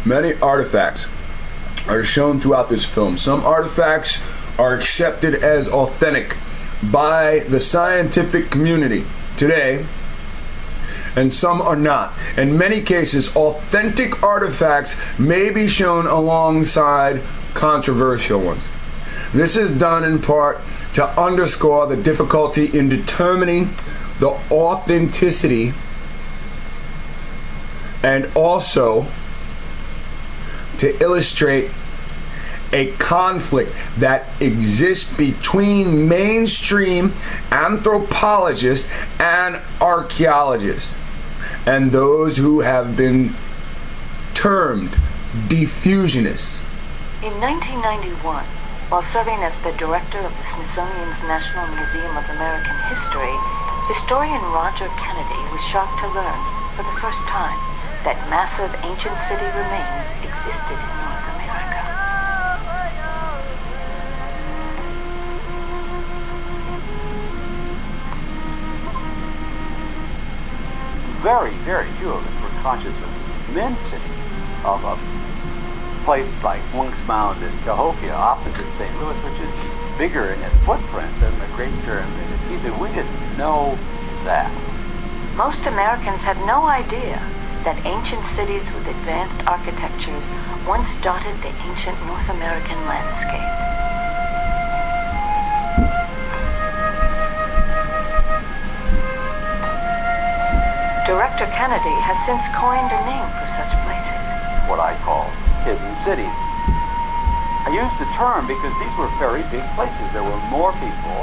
Many artifacts are shown throughout this film. Some artifacts are accepted as authentic by the scientific community today, and some are not. In many cases, authentic artifacts may be shown alongside controversial ones. This is done in part to underscore the difficulty in determining the authenticity, and also to illustrate a conflict that exists between mainstream anthropologists and archaeologists, and those who have been termed diffusionists. In 1991, while serving as the director of the Smithsonian's National Museum of American History, historian Roger Kennedy was shocked to learn, for the first time, that massive ancient city remains existed in North America. Very, very few of us were conscious of the immensity of a place like Monk's Mound in Cahokia, opposite St. Louis, which is bigger in its footprint than the Great Pyramid of Giza. We didn't know that. Most Americans have no idea that ancient cities with advanced architectures once dotted the ancient North American landscape. Director Kennedy has since coined a name for such places. What I call hidden cities. I use the term because these were very big places. There were more people,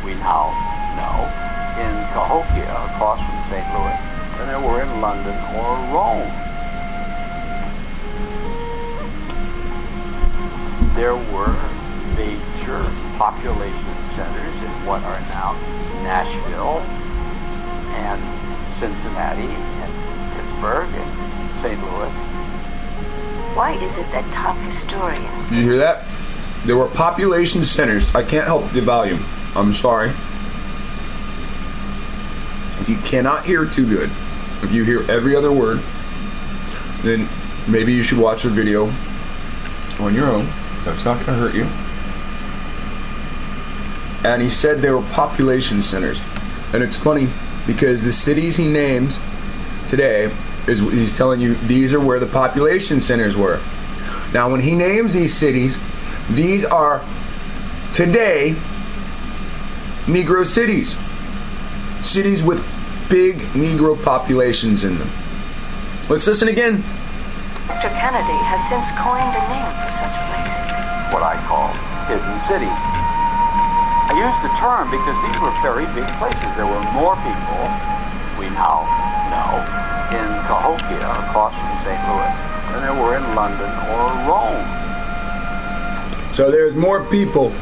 we now know, in Cahokia, across from St. Louis, than there were in London or Rome. There were major population centers in what are now Nashville and Cincinnati and Pittsburgh and St. Louis. Why is it that top historians... Did you hear that? There were population centers. I can't help the volume. I'm sorry. If you cannot hear too good, if you hear every other word, then maybe you should watch the video on your own. That's not going to hurt you. And he said there were population centers. And it's funny because the cities he names today, he's telling you these are where the population centers were. Now when he names these cities, these are today Negro cities. Cities with big Negro populations in them. Let's listen again. Dr. Kennedy has since coined a name for such places. What I call hidden cities. I use the term because these were very big places. There were more people, we now know, in Cahokia, across from St. Louis, than there were in London or Rome. So there's more people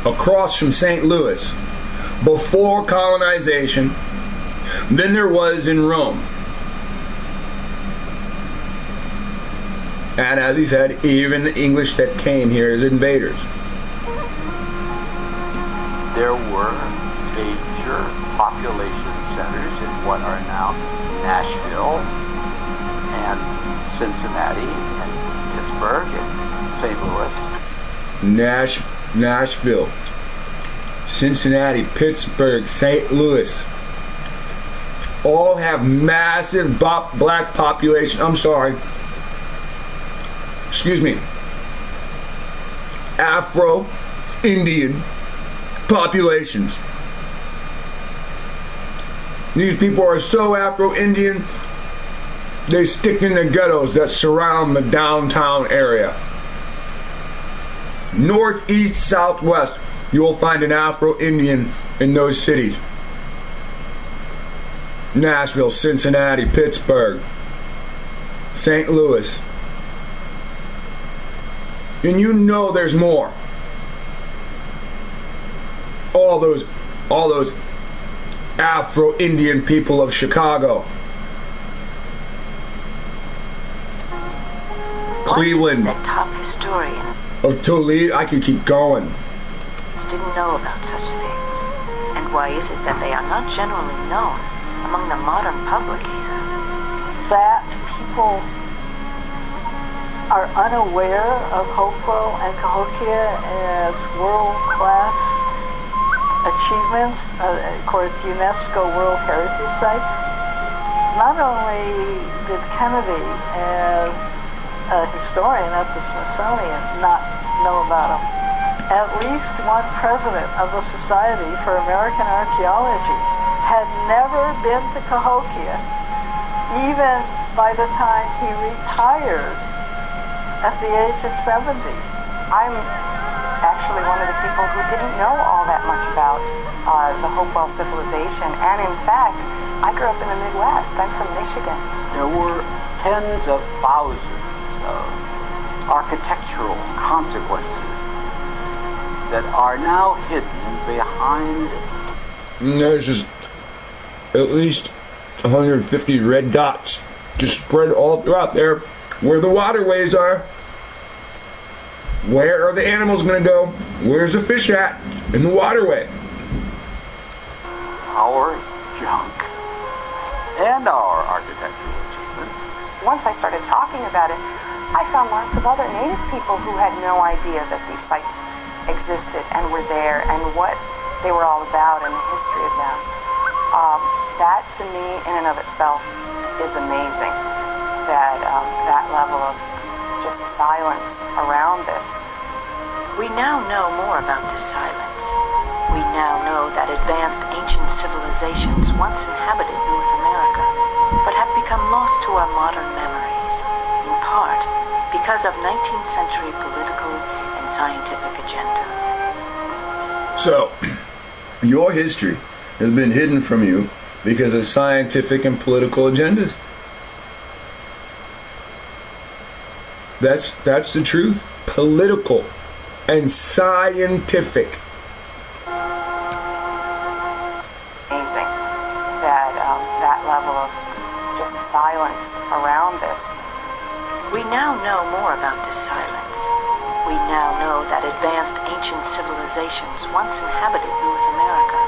across from St. Louis before colonization than there was in Rome. And as he said, even the English that came here as invaders. There were major population centers in what are now Nashville and Cincinnati and Pittsburgh and St. Louis. Nashville, Cincinnati, Pittsburgh, St. Louis all have massive black population. I'm sorry. Excuse me. Afro-Indian populations. These people are so Afro-Indian, they stick in the ghettos that surround the downtown area. North, east, southwest, you will find an Afro-Indian in those cities. Nashville, Cincinnati, Pittsburgh, St. Louis. And you know there's more. All those Afro-Indian people of Chicago, Cleveland, the top historian of Toledo. I could keep going. Didn't know about such things, and why is it that they are not generally known among the modern public either? That people are unaware of Hopewell and Cahokia as world-class achievements, of course, UNESCO World Heritage Sites. Not only did Kennedy, as a historian at the Smithsonian, not know about them, at least one president of the Society for American Archaeology had never been to Cahokia, even by the time he retired at the age of 70. I'm actually one of the people who didn't know all that much about the Hopewell civilization, and in fact, I grew up in the Midwest. I'm from Michigan. There were tens of thousands of architectural consequences that are now hidden behind. There's just at least 150 red dots just spread all throughout there where the waterways are. Where are the animals going to go? Where's the fish at? In the waterway. Our junk and our architectural achievements. Once I started talking about it, I found lots of other native people who had no idea that these sites existed and were there and what they were all about and the history of them. That to me in and of itself is amazing, that that level of just silence around this. We now know more about this silence. We now know that advanced ancient civilizations once inhabited North America, but have become lost to our modern memories, in part because of 19th century political and scientific agendas. So, your history has been hidden from you because of scientific and political agendas. That's the truth. Political and scientific. Amazing that that level of just silence around this. We now know more about this silence. We now know that advanced ancient civilizations once inhabited North America,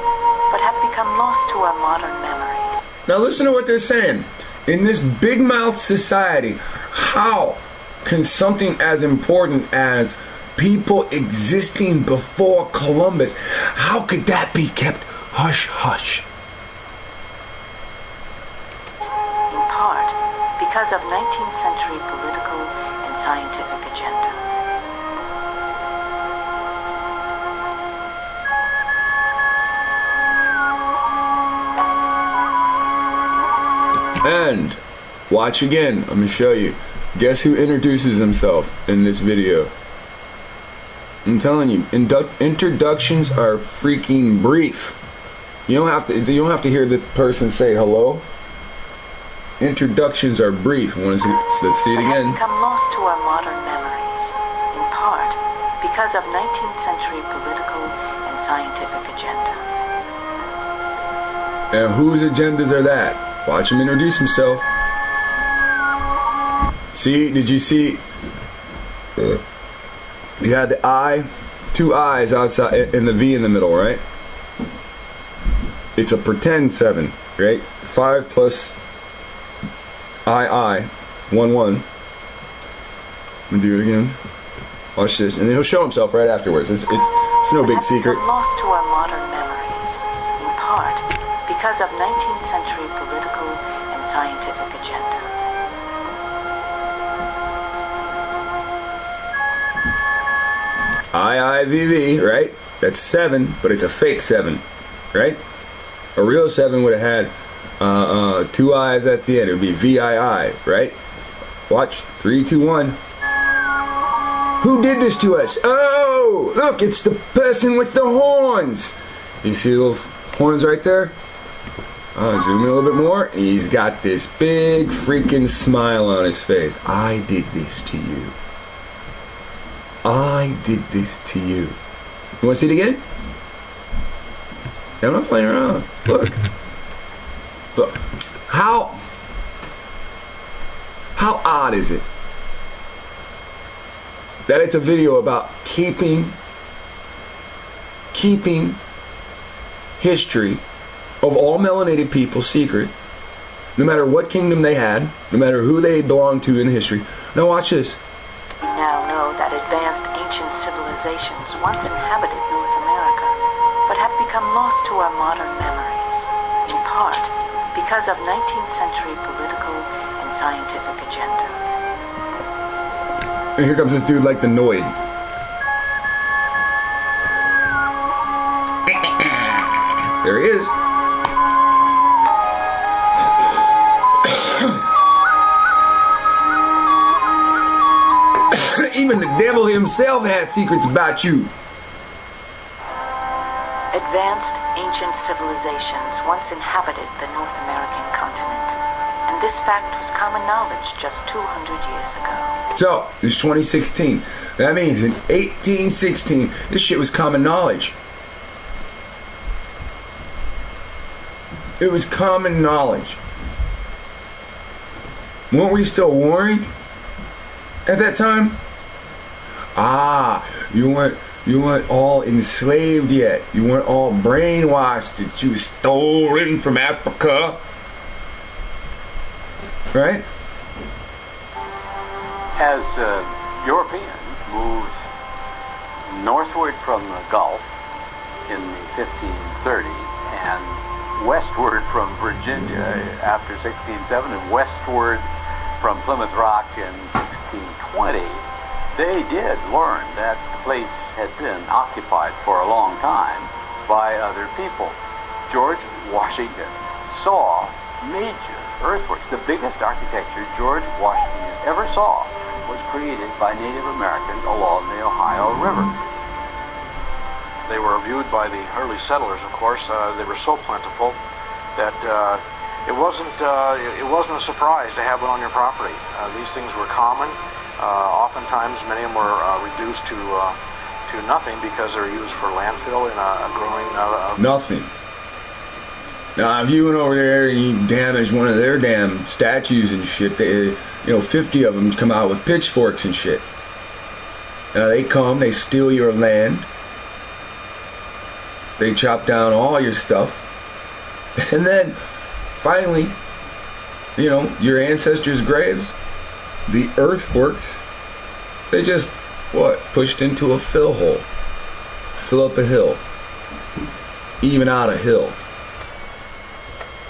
but have become lost to our modern memories. Now listen to what they're saying. In this big mouth society, how can something as important as people existing before Columbus, how could that be kept hush hush? In part because of 19th century political and scientific agendas. And watch again. I'm going to show you. Guess who introduces himself in this video? I'm telling you, introductions are freaking brief. You don't have to hear the person say hello. Introductions are brief. Let's see it again. Have become lost to our modern memories, in part because of 19th century political and scientific agendas. And whose agendas are that? Watch him introduce himself. See, did you see? You had the I, two I's outside, and the V in the middle, right? It's a pretend 7, right? 5 plus I, 1, 1. I'm gonna do it again. Watch this, and then he'll show himself right afterwards. It's no big secret. Lost to our modern memories, in part because of 19th century political and scientific agendas. IIVV, right? That's 7, but it's a fake 7, right? A real 7 would have had 2 I's at the end. It would be VII, right? Watch. 3, 2, 1. Who did this to us? Oh, look, it's the person with the horns. You see the little horns right there? Zoom in a little bit more. He's got this big freaking smile on his face. I did this to you. I did this to you. You want to see it again? I'm not playing around. Look. Look. How odd is it that it's a video about keeping history of all melanated people secret, no matter what kingdom they had, no matter who they belonged to in history. Now watch this. advanced ancient civilizations once inhabited North America, but have become lost to our modern memories, in part because of 19th century political and scientific agendas. And here comes this dude like the Noid. There he is. Even the devil himself has secrets about you. Advanced ancient civilizations once inhabited the North American continent, and this fact was common knowledge just 200 years ago. So, it's 2016. That means in 1816, this shit was common knowledge. It was common knowledge. Weren't we still warring at that time? Ah, you weren't all enslaved yet. You weren't all brainwashed that you were stolen from Africa. Right? As Europeans moved northward from the Gulf in the 1530s and westward from Virginia after 1607 and westward from Plymouth Rock in 1620, they did learn that the place had been occupied for a long time by other people. George Washington saw major earthworks. The biggest architecture George Washington ever saw was created by Native Americans along the Ohio River. They were viewed by the early settlers, of course. They were so plentiful that it wasn't a surprise to have one on your property. These things were common. Oftentimes, many of them were reduced to nothing because they're used for landfill in a growing. Nothing. Now, if you went over there and you damaged one of their damn statues and shit, 50 of them come out with pitchforks and shit. Now they come, they steal your land, they chop down all your stuff, and then finally, your ancestors' graves, the earthworks, they just, pushed into a fill hole. Fill up a hill. Even out a hill.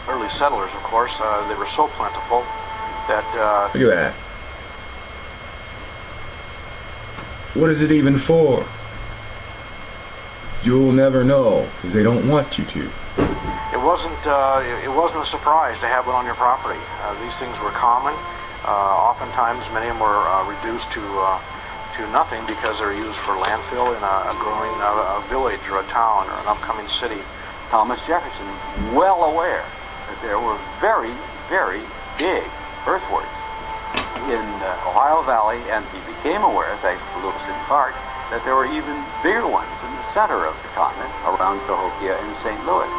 Early settlers, of course, they were so plentiful that... Look at that. What is it even for? You'll never know, because they don't want you to. It wasn't a surprise to have one on your property. These things were common. Oftentimes, many of them were reduced to nothing because they're used for landfill in a growing village or a town or an upcoming city. Thomas Jefferson was well aware that there were very, very big earthworks in the Ohio Valley, and he became aware, thanks to Lewis and Clark, that there were even bigger ones in the center of the continent around Cahokia and St. Louis.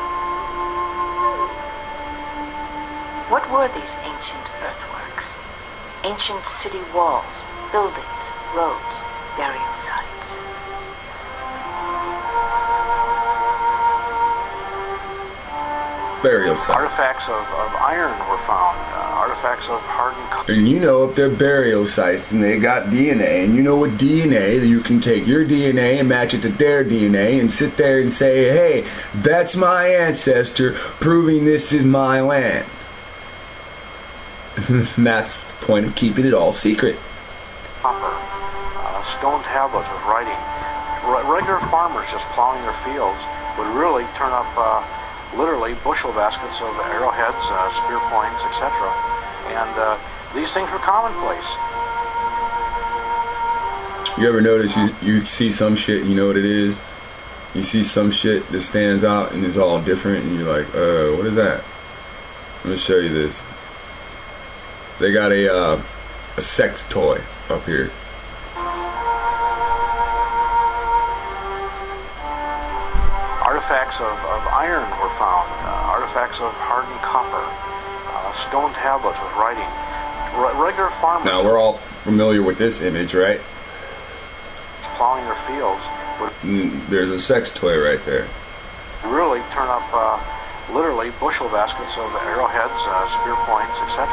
What were these ancient earthworks? Ancient city walls, buildings, roads, burial sites. Burial sites. Artifacts of iron were found. Artifacts of hardened copper. And if they're burial sites and they got DNA, and what DNA, that you can take your DNA and match it to their DNA and sit there and say, hey, that's my ancestor proving this is my land. And that's the point of keeping it all secret. Copper. Stone tablets with writing. Regular farmers just plowing their fields would really turn up literally bushel baskets of arrowheads, spear points, etc. And these things were commonplace. You ever notice you see some shit, you know what it is? You see some shit that stands out and is all different, and you're like, what is that? Let me show you this. They got a sex toy up here. Artifacts of iron were found. Artifacts of hardened copper. Stone tablets with writing. Regular farmers. Now we're all familiar with this image, right? Plowing their fields. There's a sex toy right there. Really turn up literally bushel baskets of arrowheads, spear points, etc.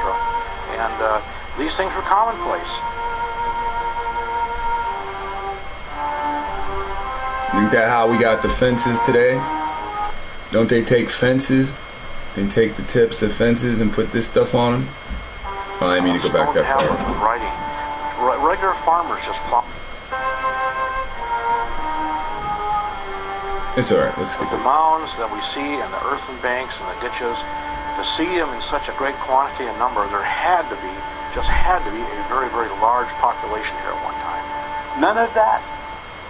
And these things were commonplace. Isn't that how we got the fences today? Don't they take fences? They take the tips of fences and put this stuff on them? Oh, I didn't mean to go back that far. Writing. Regular farmers just plow. It's alright, let's skip The it. mounds that we see and the earthen banks and the ditches, to see them in such a great quantity and number, there had to be a very, very large population here at one time. None of that,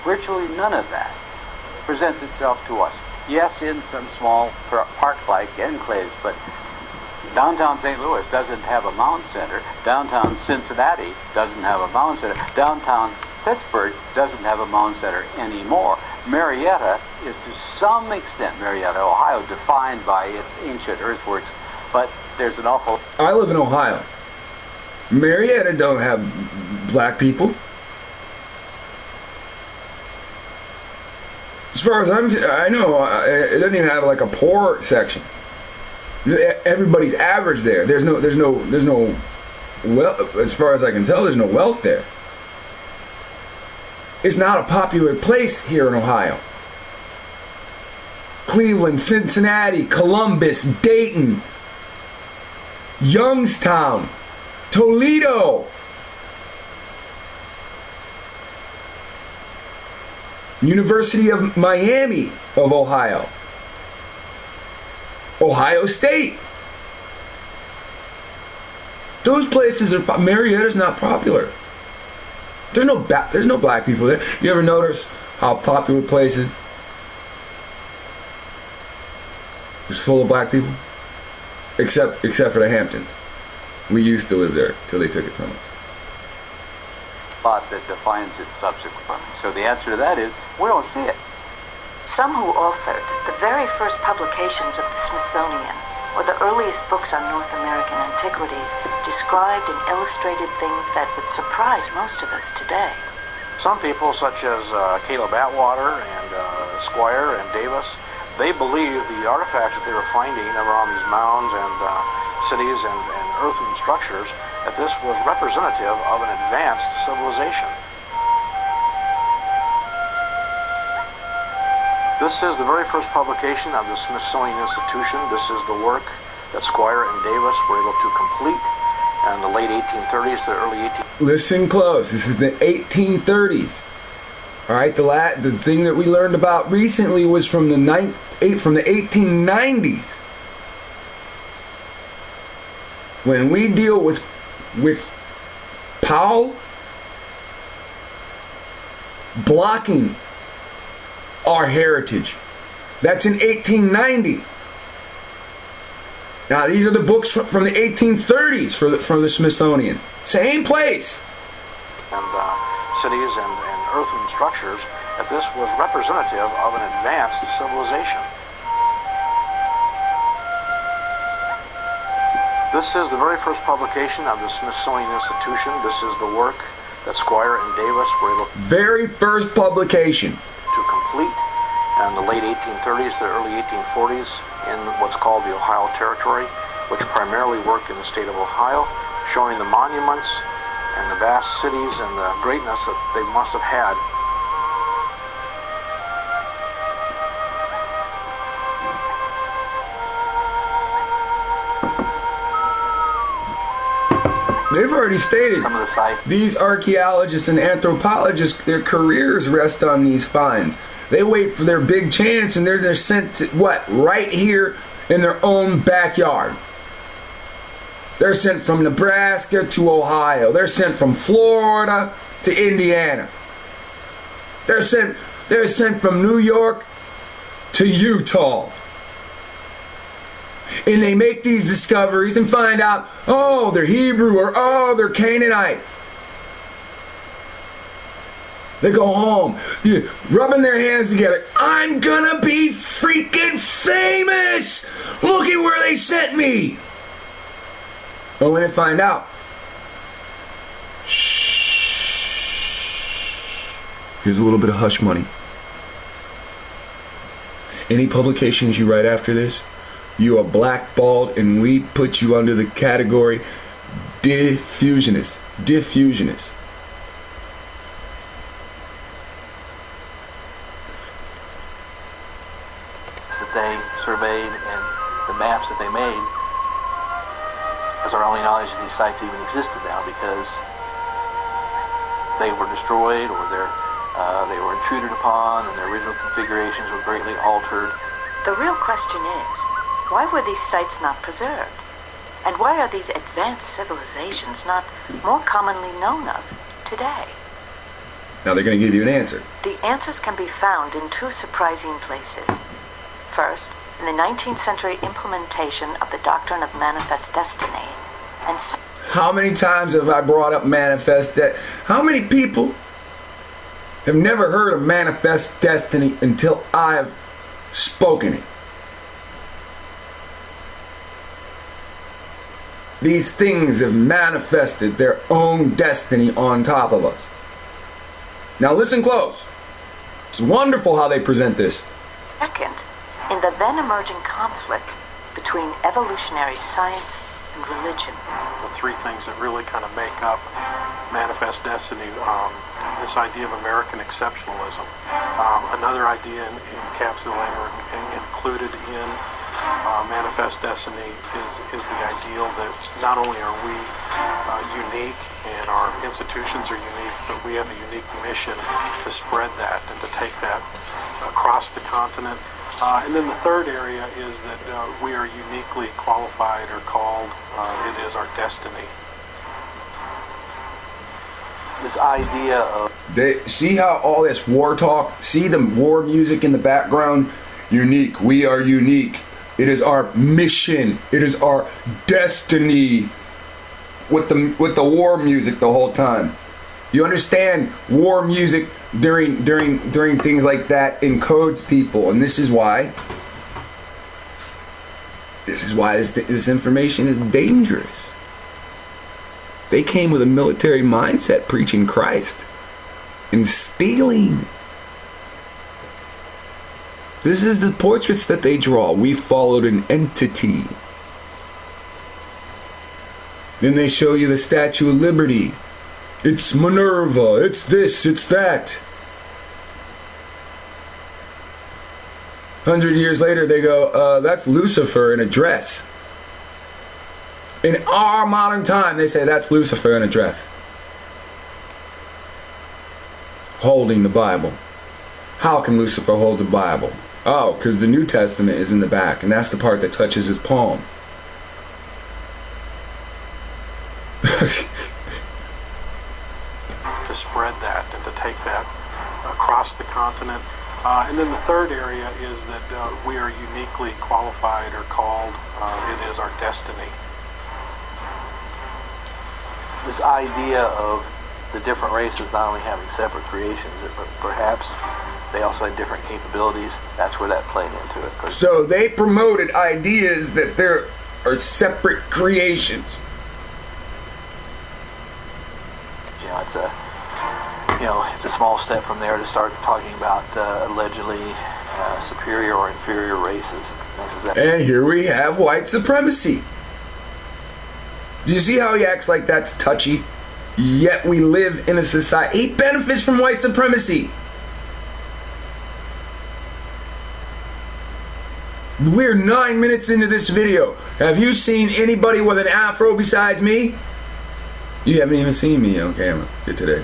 virtually none of that, presents itself to us. Yes, in some small park-like enclaves, but downtown St. Louis doesn't have a mound center. Downtown Cincinnati doesn't have a mound center. Downtown Pittsburgh doesn't have a mound center anymore. Marietta is to some extent, Marietta, Ohio, defined by its ancient earthworks, but there's an awful... I live in Ohio. Marietta don't have black people. As far as I know, it doesn't even have like a poor section. Everybody's average there. There's no well, as far as I can tell, there's no wealth there. It's not a popular place here in Ohio. Cleveland, Cincinnati, Columbus, Dayton, Youngstown, Toledo, University of Miami of Ohio, Ohio State. Those places are. Marietta's not popular. There's no black people there. You ever notice how popular places is full of black people? Except for the Hamptons. We used to live there till they took it from us. Spot that defines it subsequently. So the answer to that is, we don't see it. Some who authored the very first publications of the Smithsonian, or the earliest books on North American antiquities, described and illustrated things that would surprise most of us today. Some people, such as Caleb Atwater and Squire and Davis, they believe the artifacts that they were finding around these mounds and cities and earthen structures, that this was representative of an advanced civilization. This is the very first publication of the Smithsonian Institution. This is the work that Squire and Davis were able to complete in the late 1830s to the early 1830s. Listen close. This is the 1830s. All right, the thing that we learned about recently was from the 1890s. When we deal with Powell blocking our heritage, that's in 1890. Now these are the books from the 1830s from the Smithsonian. Same place. And cities and earthen structures, that this was representative of an advanced civilization. This is the very first publication of the Smithsonian Institution. This is the work that Squire and Davis were able very first publication to complete in the late 1830s to the early 1840s in what's called the Ohio Territory, which primarily worked in the state of Ohio, showing the monuments and the vast cities and the greatness that they must have had. They've already stated Some of the sites. these archaeologists and anthropologists, their careers rest on these finds. They wait for their big chance, and they're sent to, right here in their own backyard. They're sent from Nebraska to Ohio. They're sent from Florida to Indiana. They're sent from New York to Utah. And they make these discoveries and find out, oh, they're Hebrew, or oh, they're Canaanite. They go home, rubbing their hands together. I'm gonna be freaking famous! Look at where they sent me! Only to find out, shh, here's a little bit of hush money. Any publications you write after this, you are blackballed, and we put you under the category diffusionist. Diffusionist. because our only knowledge of these sites even existed now because they were destroyed or they were intruded upon and their original configurations were greatly altered. The real question is, why were these sites not preserved? And why are these advanced civilizations not more commonly known of today? Now they're going to give you an answer. The answers can be found in two surprising places. First, in the 19th century implementation of the doctrine of manifest destiny, and how many times have I brought up manifest destiny? How many people have never heard of manifest destiny until I've spoken it? These things have manifested their own destiny on top of us. Now listen close. It's wonderful how they present this. Second, in the then emerging conflict between evolutionary science and religion. The three things that really kind of make up manifest destiny, this idea of American exceptionalism. Another idea encapsulated or included in manifest destiny is the ideal that not only are we unique and our institutions are unique, but we have a unique mission to spread that and to take that across the continent. And then the third area is that we are uniquely qualified or called. It is our destiny. This idea of... They see how all this war talk, see the war music in the background? Unique. We are unique. It is our mission. It is our destiny. With the war music the whole time. You understand, war music during things like that encodes people, and this is why this information is dangerous. They came with a military mindset preaching Christ and stealing. This is the portraits that they draw. We followed an entity. Then they show you the Statue of Liberty. It's Minerva, it's this, it's that. 100 years later they go, that's Lucifer in a dress. In our modern time they say that's Lucifer in a dress. Holding the Bible. How can Lucifer hold the Bible? Oh, because the New Testament is in the back, and that's the part that touches his palm. To spread that and to take that across the continent. And then the third area is that we are uniquely qualified or called. It is our destiny. This idea of the different races not only having separate creations, but perhaps they also had different capabilities. That's where that played into it. So they promoted ideas that there are separate creations. It's a small step from there to start talking about allegedly superior or inferior races. And here we have white supremacy. Do you see how he acts like that's touchy? Yet we live in a society. He benefits from white supremacy. We're 9 minutes into this video. Have you seen anybody with an afro besides me? You haven't even seen me on camera today.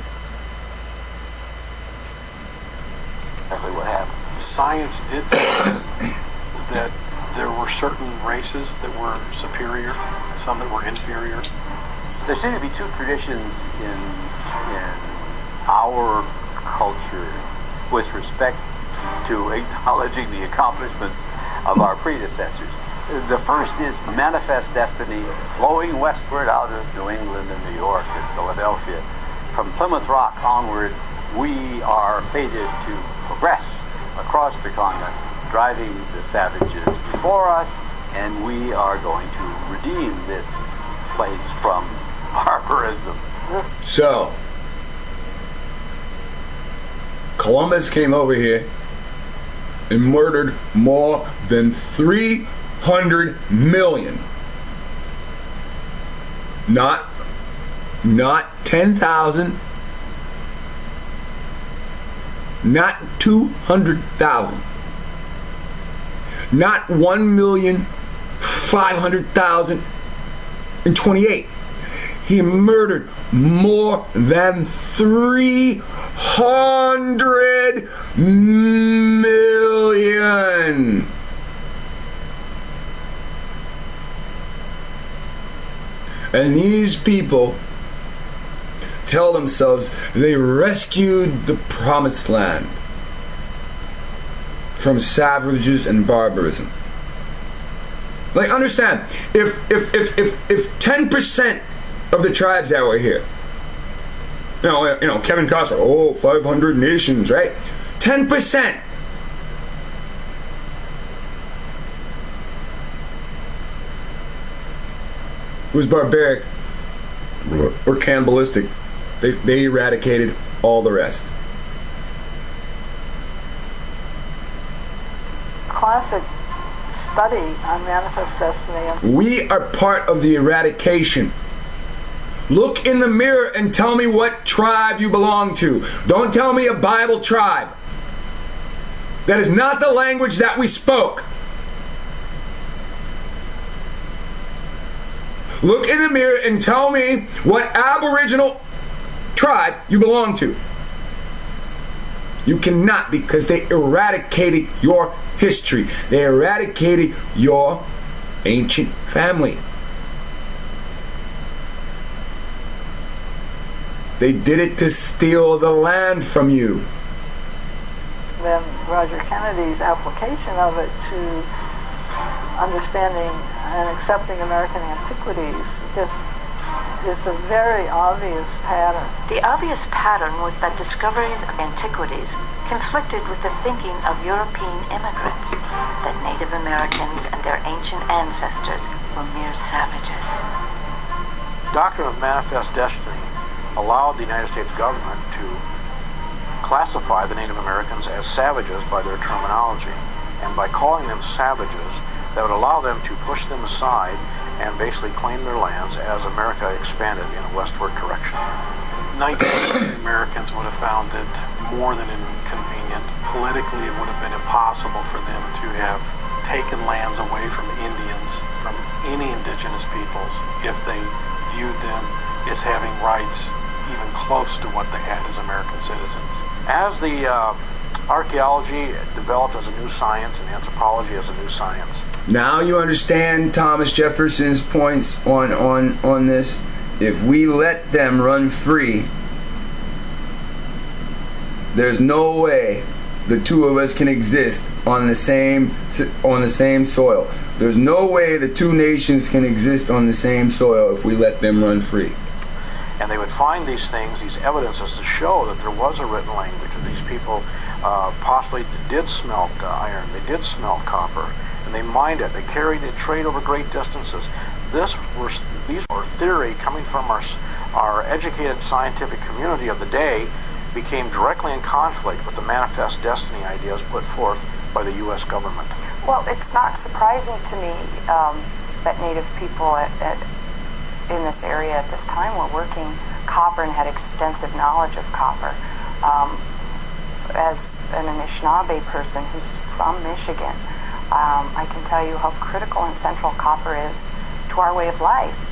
Exactly what happened. Science did that there were certain races that were superior and some that were inferior. There seem to be two traditions in our culture with respect to acknowledging the accomplishments of our predecessors. The first is manifest destiny flowing westward out of New England and New York and Philadelphia. From Plymouth Rock onward, we are fated to progress across the continent, driving the savages before us, and we are going to redeem this place from barbarism. So, Columbus came over here and murdered more than 300 million. Not 10,000. Not 200,000. Not 1,500,000. in 28, he murdered more than 300 million. And these people tell themselves they rescued the promised land from savages and barbarism. Like, understand, if 10% of the tribes that were here, you know, Kevin Costner, 500 nations, right? 10% was barbaric or cannibalistic. They eradicated all the rest. Classic study on Manifest Destiny. We are part of the eradication. Look in the mirror and tell me what tribe you belong to. Don't tell me a Bible tribe. That is not the language that we spoke. Look in the mirror and tell me what Aboriginal tribe you belong to. You cannot, because they eradicated your history. They eradicated your ancient family. They did it to steal the land from you. Then Roger Kennedy's application of it to understanding and accepting American antiquities just is a very obvious pattern. The obvious pattern was that discoveries of antiquities conflicted with the thinking of European immigrants, that Native Americans and their ancient ancestors were mere savages. Doctrine of Manifest Destiny allowed the United States government to classify the Native Americans as savages by their terminology, and by calling them savages, that would allow them to push them aside and basically claim their lands as America expanded in a westward direction. 19th Americans would have found it more than inconvenient. Politically, it would have been impossible for them to have taken lands away from Indians, from any indigenous peoples, if they viewed them as having rights even close to what they had as American citizens. As the archaeology developed as a new science and anthropology as a new science. Now you understand Thomas Jefferson's points on this. If we let them run free, there's no way the two of us can exist on the same soil. There's no way the two nations can exist on the same soil if we let them run free. And they would find these things, these evidences, to show that there was a written language, and these people possibly did smelt iron, they did smelt copper, and they mined it, they carried it, trade over great distances. These were theory coming from our educated scientific community of the day, became directly in conflict with the Manifest Destiny ideas put forth by the U.S. government. Well, it's not surprising to me that Native people in this area at this time were working copper and had extensive knowledge of copper. As an Anishinaabe person who's from Michigan, I can tell you how critical and central copper is to our way of life,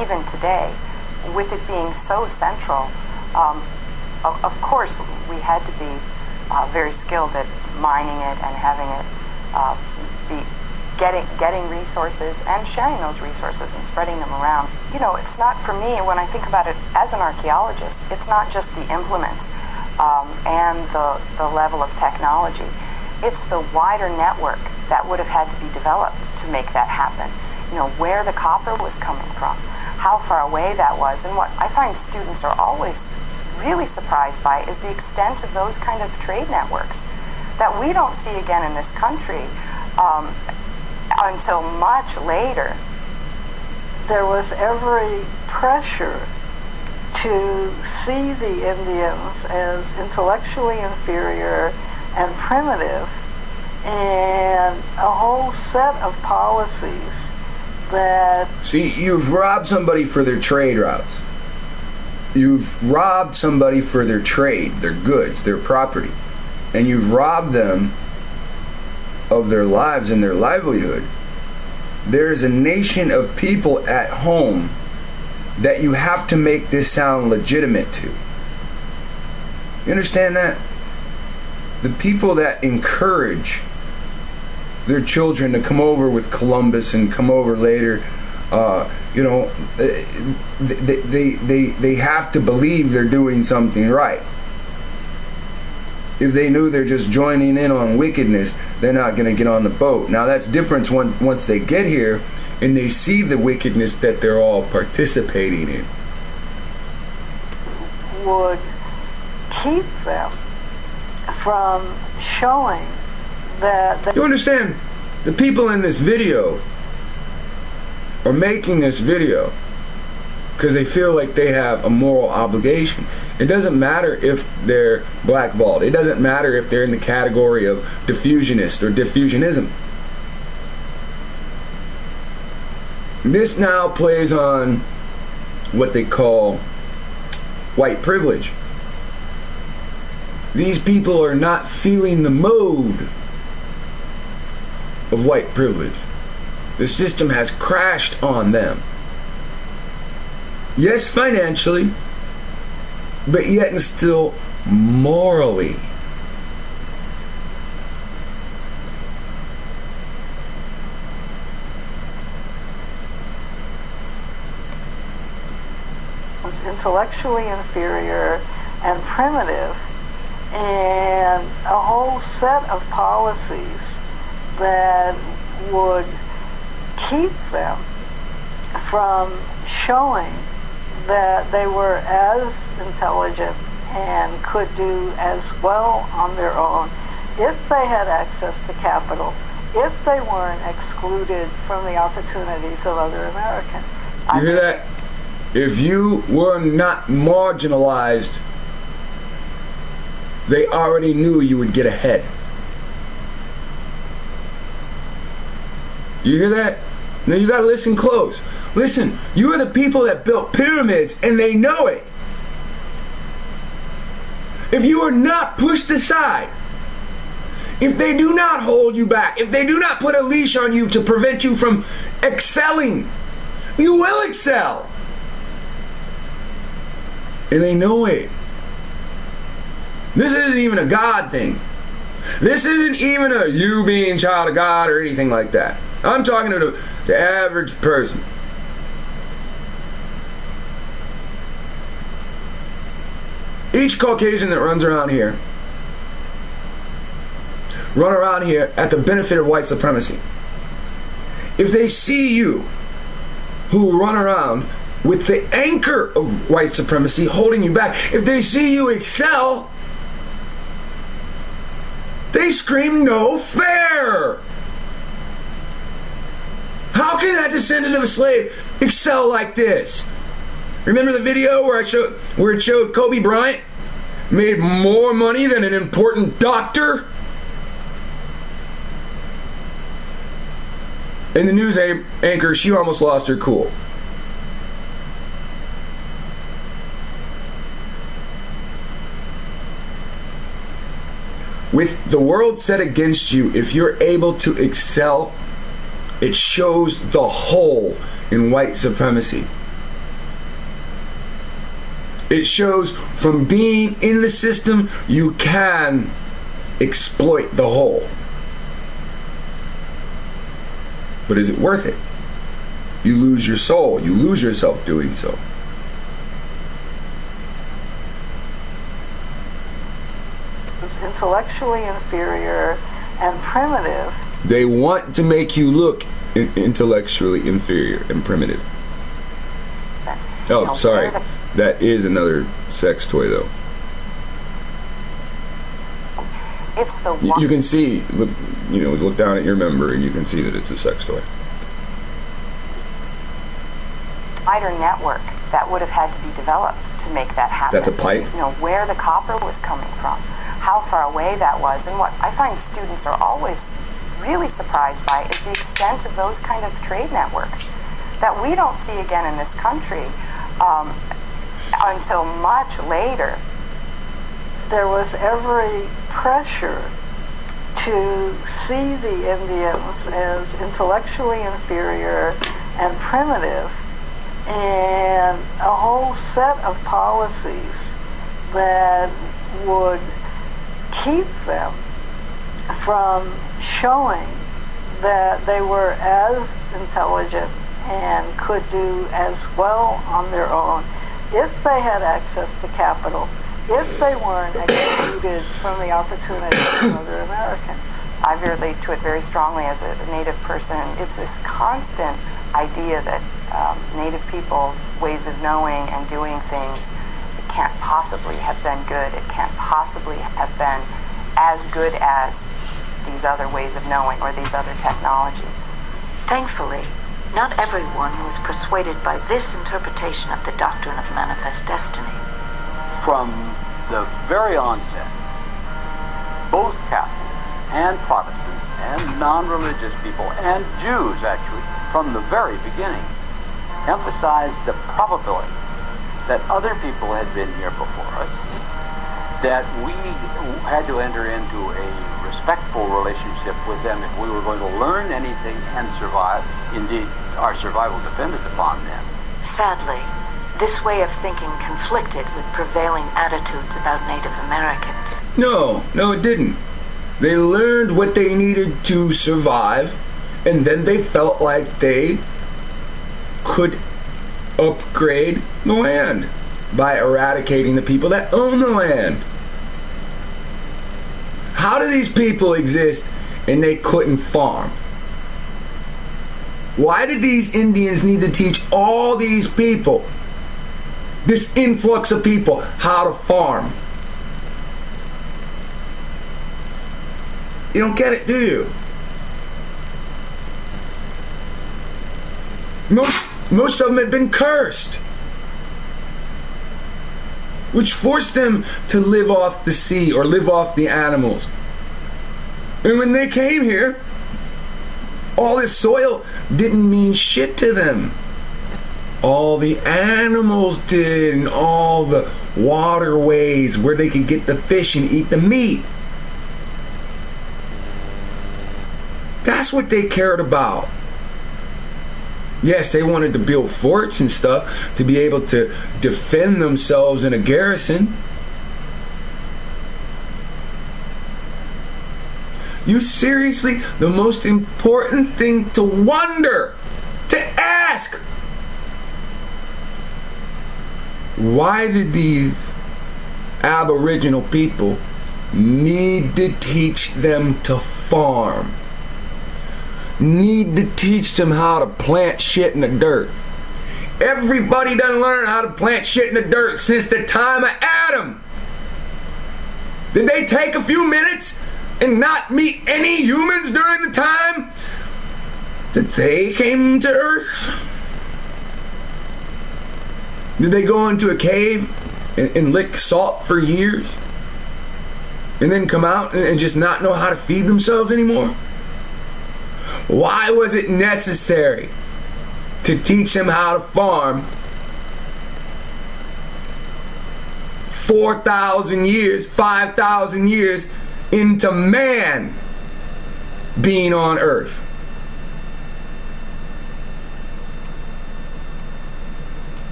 even today. With it being so central, of course, we had to be very skilled at mining it and having it be getting resources and sharing those resources and spreading them around. You know, it's not, for me, when I think about it as an archaeologist, it's not just the implements and the level of technology. It's the wider network that would have had to be developed to make that happen. You know, where the copper was coming from, how far away that was, and what I find students are always really surprised by is the extent of those kind of trade networks that we don't see again in this country until much later. There was every pressure to see the Indians as intellectually inferior and primitive, and a whole set of policies that... See, you've robbed somebody for their trade routes. You've robbed somebody for their trade, their goods, their property. And you've robbed them of their lives and their livelihood. There's a nation of people at home that you have to make this sound legitimate to. You understand that? The people that encourage their children to come over with Columbus and come over later, they have to believe they're doing something right. If they knew they're just joining in on wickedness, they're not going to get on the boat. Now that's different once they get here and they see the wickedness that they're all participating in. Would keep them from showing that you understand, the people in this video are making this video because they feel like they have a moral obligation. It doesn't matter if they're blackballed. It doesn't matter if they're in the category of diffusionist or diffusionism. This now plays on what they call white privilege. These people are not feeling the mode of white privilege. The system has crashed on them. Yes, financially, but yet and still morally. Was intellectually inferior and primitive, and a whole set of policies that would keep them from showing that they were as intelligent and could do as well on their own if they had access to capital, if they weren't excluded from the opportunities of other Americans. You hear that? If you were not marginalized, they already knew you would get ahead. You hear that? Now you gotta listen close. Listen, you are the people that built pyramids and they know it. If you are not pushed aside, if they do not hold you back, if they do not put a leash on you to prevent you from excelling, you will excel. And they know it. This isn't even a God thing. This isn't even a you being child of God or anything like that. I'm talking to the average person. Each Caucasian that runs around here at the benefit of white supremacy. If they see you who run around with the anchor of white supremacy holding you back, if they see you excel, they scream no fair. How can that descendant of a slave excel like this? Remember the video where it showed Kobe Bryant made more money than an important doctor? And the news anchor, she almost lost her cool. With the world set against you, if you're able to excel, it shows the hole in white supremacy. It shows from being in the system, you can exploit the hole. But is it worth it? You lose your soul. You lose yourself doing so. Intellectually inferior and primitive. They want to make you look intellectually inferior and primitive. Oh, sorry. That is another sex toy, though. It's the you can see, look down at your member, and you can see that it's a sex toy. Wider network that would have had to be developed to make that happen. That's a pipe? Where the copper was coming from, how far away that was, and what I find students are always really surprised by is the extent of those kind of trade networks that we don't see again in this country until much later. There was every pressure to see the Indians as intellectually inferior and primitive, and whole set of policies that would keep them from showing that they were as intelligent and could do as well on their own if they had access to capital, if they weren't excluded from the opportunities of other Americans. I relate to it very strongly as a Native person. It's this constant idea that Native people's ways of knowing and doing things, it can't possibly have been good. It can't possibly have been as good as these other ways of knowing or these other technologies. Thankfully, not everyone was persuaded by this interpretation of the doctrine of manifest destiny. From the very onset, both Catholics and Protestants and non-religious people and Jews, actually, from the very beginning, emphasized the probability that other people had been here before us, that we had to enter into a respectful relationship with them if we were going to learn anything and survive. Indeed, our survival depended upon them. Sadly, this way of thinking conflicted with prevailing attitudes about Native Americans. No, it didn't. They learned what they needed to survive, and then they felt like they could upgrade the land by eradicating the people that own the land. How do these people exist and they couldn't farm? Why did these Indians need to teach all these people, this influx of people, how to farm? You don't get it, do you? Most of them had been cursed, which forced them to live off the sea or live off the animals. And when they came here, all this soil didn't mean shit to them. All the animals did, and all the waterways where they could get the fish and eat the meat. That's what they cared about. Yes, they wanted to build forts and stuff to be able to defend themselves in a garrison. You seriously, the most important thing to wonder, to ask, why did these Aboriginal people need to teach them to farm? Need to teach them how to plant shit in the dirt? Everybody done learned how to plant shit in the dirt since the time of Adam. Did they take a few minutes and not meet any humans during the time that they came to Earth? Did they go into a cave and lick salt for years and then come out and just not know how to feed themselves anymore? Why was it necessary to teach them how to farm 4,000 years, 5,000 years into man being on Earth?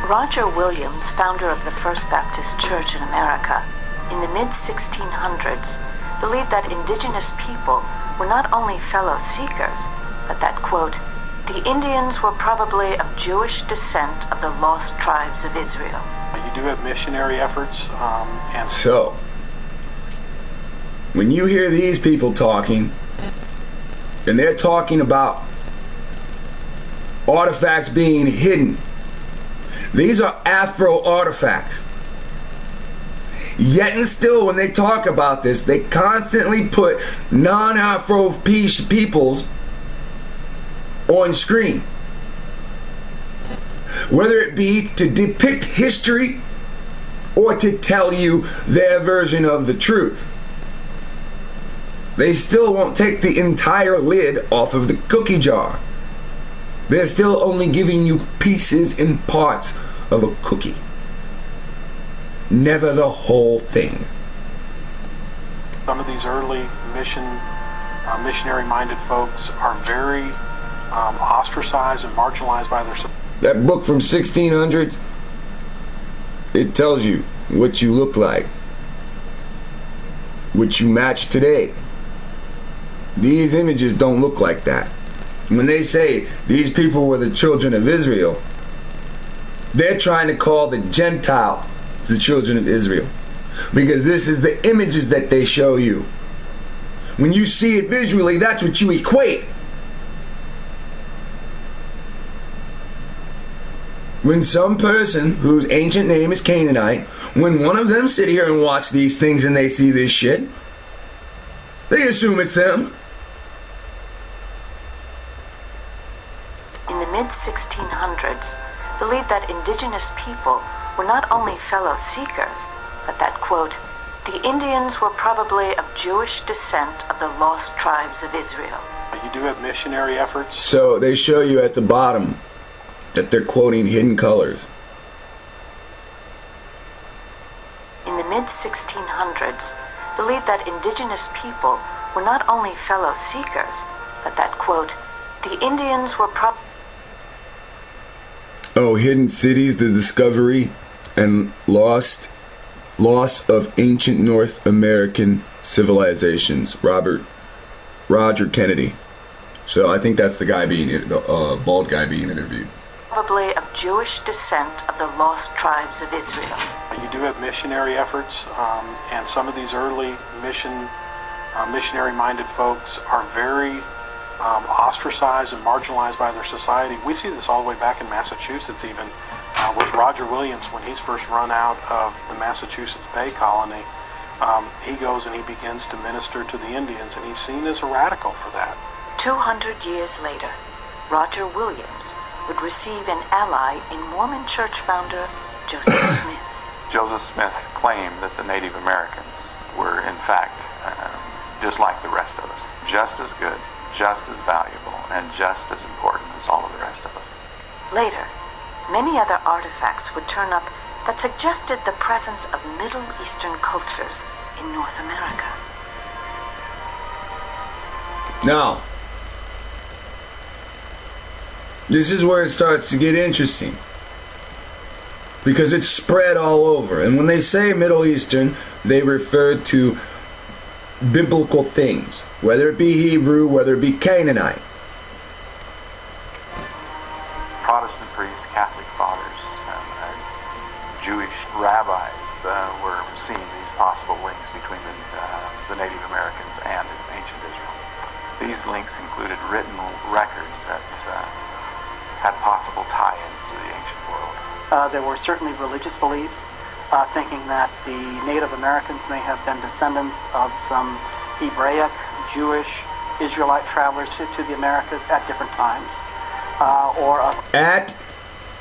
Roger Williams, founder of the First Baptist Church in America, in the mid-1600s, believed that indigenous people were not only fellow seekers, but that, quote, the Indians were probably of Jewish descent of the lost tribes of Israel. You do have missionary efforts, and so, when you hear these people talking, and they're talking about artifacts being hidden, these are Afro artifacts. Yet and still, when they talk about this, they constantly put non-Afro peoples on screen. Whether it be to depict history or to tell you their version of the truth. They still won't take the entire lid off of the cookie jar. They're still only giving you pieces and parts of a cookie. Never the whole thing. some of these early missionary-minded folks are very ostracized and marginalized by their That book from 1600s, it tells you what you look like, what you match today. These images don't look like that. When they say these people were the children of Israel, they're trying to call the Gentile the children of Israel, because this is the images that they show you. When you see it visually, that's what you equate. When some person whose ancient name is Canaanite, when one of them sit here and watch these things and they see this shit, they assume it's them. In the mid-1600s, believed that indigenous people were not only fellow seekers, but that, quote, the Indians were probably of Jewish descent of the lost tribes of Israel. You do have missionary efforts. So they show you at the bottom that they're quoting hidden colors. In the mid-1600s, believed that indigenous people were not only fellow seekers, but that, quote, the Indians were Oh, hidden cities, the discovery and loss of ancient North American civilizations. Roger Kennedy. So I think that's the guy the bald guy being interviewed. Probably of Jewish descent of the lost tribes of Israel. You do have missionary efforts, and some of these early missionary-minded folks are very ostracized and marginalized by their society. We see this all the way back in Massachusetts, even with Roger Williams when he's first run out of the Massachusetts Bay Colony. He goes and he begins to minister to the Indians, and he's seen as a radical for that. 200 years later, Roger Williams would receive an ally in Mormon church founder Joseph Smith. Joseph Smith claimed that the Native Americans were, in fact, just like the rest of us, just as good, just as valuable, and just as important as all of the rest of us. Later, many other artifacts would turn up that suggested the presence of Middle Eastern cultures in North America. Now, this is where it starts to get interesting, because it's spread all over. And when they say Middle Eastern, they refer to biblical things, whether it be Hebrew, whether it be Canaanite. Protestant priests, Catholic fathers, Jewish rabbis were seeing these possible links between the Native Americans and ancient Israel. These links included written records that had possible tie-ins to the ancient world. There were certainly religious beliefs, thinking that the Native Americans may have been descendants of some Hebraic, Jewish, Israelite travelers to the Americas at different times. At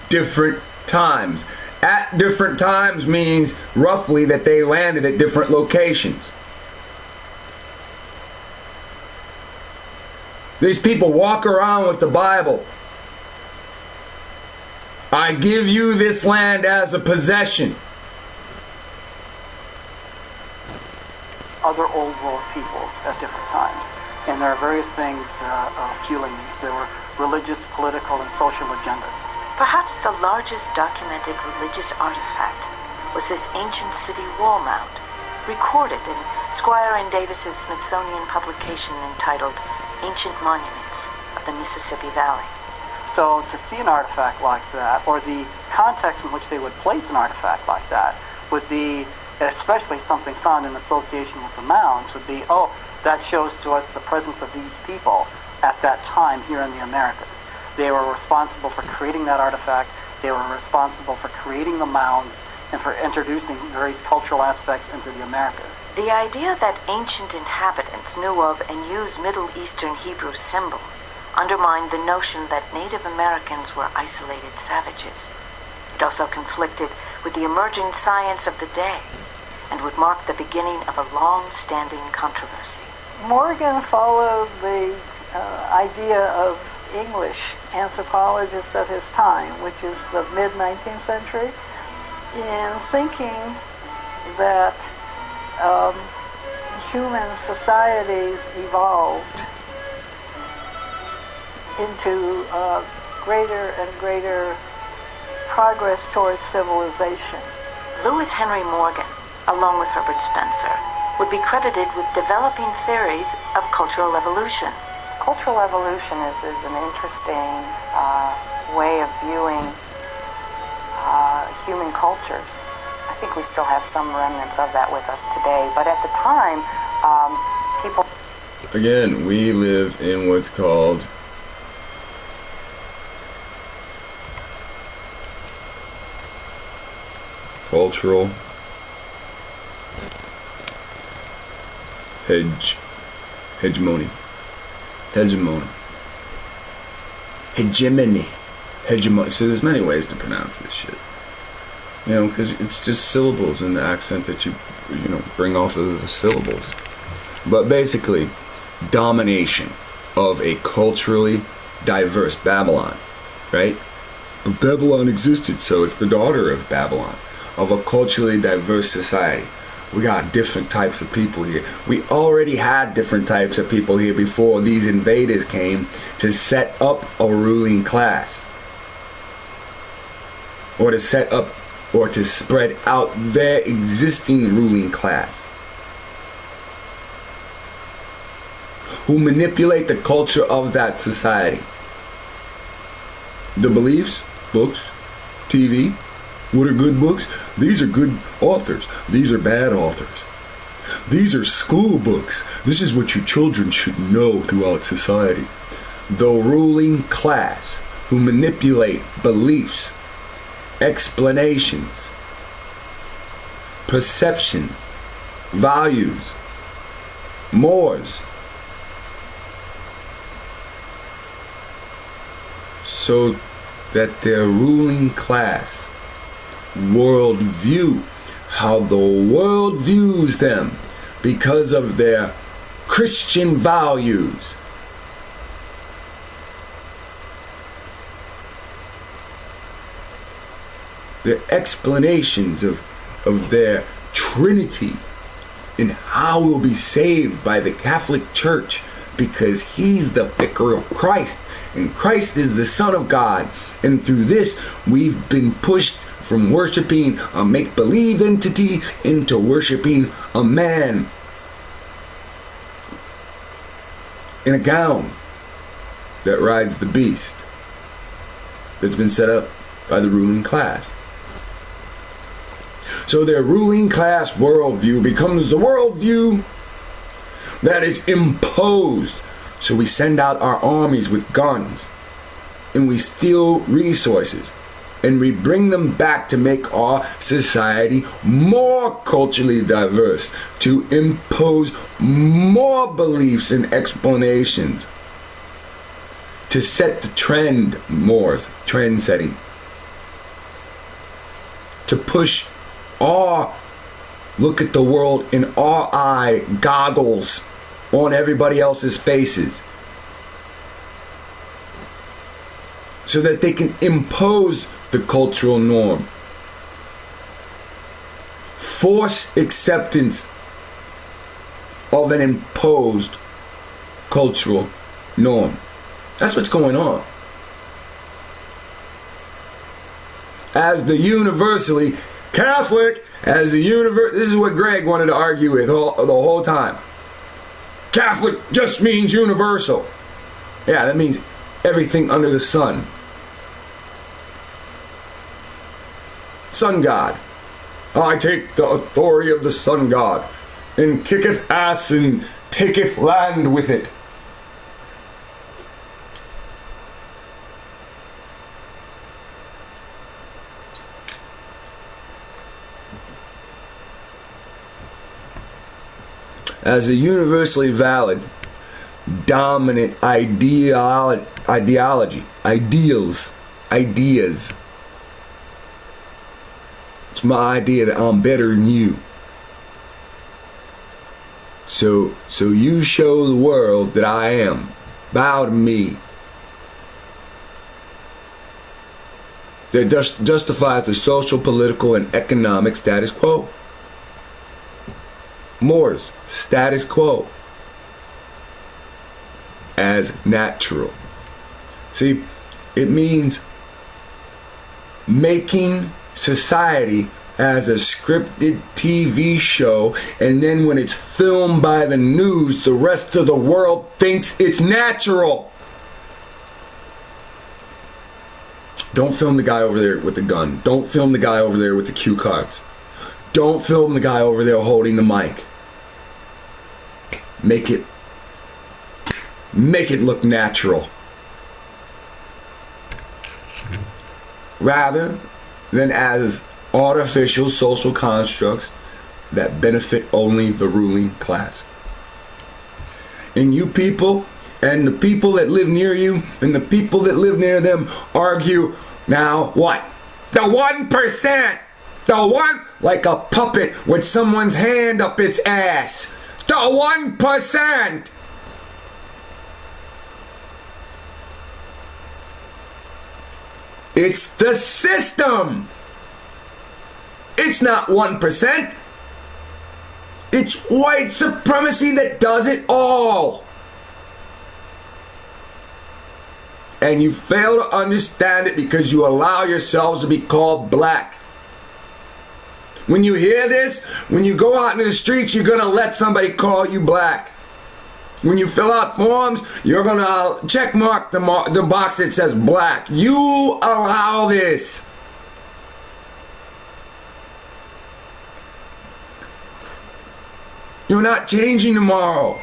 different times. At different times means roughly that they landed at different locations. These people walk around with the Bible. I give you this land as a possession. Other old world peoples at different times. And there are various things fueling these. There were religious, political, and social agendas. Perhaps the largest documented religious artifact was this ancient city wall mount, recorded in Squire and Davis's Smithsonian publication entitled Ancient Monuments of the Mississippi Valley. So to see an artifact like that, or the context in which they would place an artifact like that, would be, especially something found in association with the mounds, would be, oh, that shows to us the presence of these people at that time here in the Americas. They were responsible for creating that artifact. They were responsible for creating the mounds and for introducing various cultural aspects into the Americas. The idea that ancient inhabitants knew of and used Middle Eastern Hebrew symbols undermined the notion that Native Americans were isolated savages. It also conflicted with the emerging science of the day and would mark the beginning of a long-standing controversy. Morgan followed the idea of English anthropologist of his time, which is the mid-19th century, in thinking that human societies evolved into greater and greater progress towards civilization. Lewis Henry Morgan, along with Herbert Spencer, would be credited with developing theories of cultural evolution. Cultural evolution is an interesting way of viewing human cultures. I think we still have some remnants of that with us today, but at the time, people... Again, we live in what's called cultural hegemony. So there's many ways to pronounce this shit. You know, because it's just syllables in the accent that you bring off of the syllables. But basically, domination of a culturally diverse Babylon, right? But Babylon existed, so it's the daughter of Babylon, of a culturally diverse society. We got different types of people here. We already had different types of people here before these invaders came to set up a ruling class. Or to set up or to spread out their existing ruling class. Who manipulate the culture of that society. The beliefs, books, TV. What are good books? These are good authors. These are bad authors. These are school books. This is what your children should know throughout society. The ruling class who manipulate beliefs, explanations, perceptions, values, mores. So that their ruling class worldview, how the world views them because of their Christian values. Their explanations of their Trinity and how we'll be saved by the Catholic Church because he's the vicar of Christ and Christ is the Son of God, and through this we've been pushed from worshiping a make-believe entity into worshiping a man in a gown that rides the beast that's been set up by the ruling class. So their ruling class worldview becomes the worldview that is imposed. So we send out our armies with guns and we steal resources and we bring them back to make our society more culturally diverse, to impose more beliefs and explanations, to set the trend, trend setting, to push our look at the world in our eye goggles on everybody else's faces, so that they can impose the cultural norm. Force acceptance of an imposed cultural norm. That's what's going on. As the universally Catholic, this is what Greg wanted to argue with the whole time. Catholic just means universal. Yeah, that means everything under the sun. Sun God. I take the authority of the sun God and kicketh ass and taketh land with it. As a universally valid, dominant ideas. It's my idea that I'm better than you. So you show the world that I am. Bow to me. That justifies the social, political, and economic status quo. Moore's status quo as natural. See, it means making society as a scripted TV show, and then when it's filmed by the news, the rest of the world thinks it's natural. Don't film the guy over there with the gun. Don't film the guy over there with the cue cards. Don't film the guy over there holding the mic. Make it look natural. Rather than as artificial social constructs that benefit only the ruling class. And you people, and the people that live near you, and the people that live near them argue, now what? The 1%! The one, like a puppet with someone's hand up its ass. The 1%! It's the system! It's not 1%. It's white supremacy that does it all. And you fail to understand it because you allow yourselves to be called black. When you hear this, when you go out into the streets, you're going to let somebody call you black. When you fill out forms, you're going to check mark the box that says black. You allow this. You're not changing tomorrow.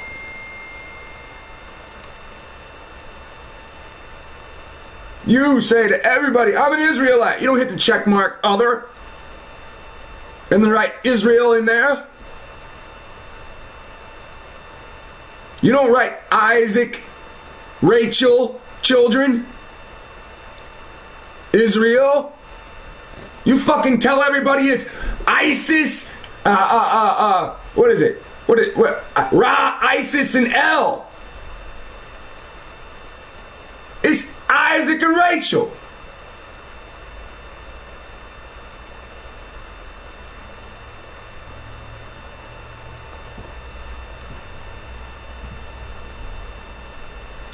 You say to everybody, I'm an Israelite. You don't hit the check mark other and then write Israel in there. You don't write Isaac, Rachel, children, Israel. You fucking tell everybody it's ISIS, what is it? Ra, ISIS, and L. It's Isaac and Rachel.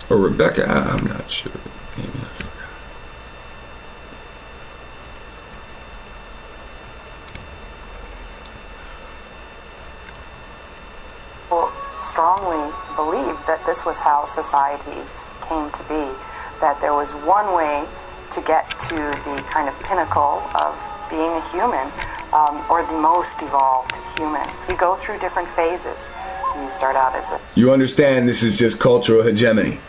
Or Rebecca, I'm not sure. Maybe I forgot. Strongly believed that this was how societies came to be, that there was one way to get to the kind of pinnacle of being a human, or the most evolved human. You go through different phases. You start out as a... You understand this is just cultural hegemony.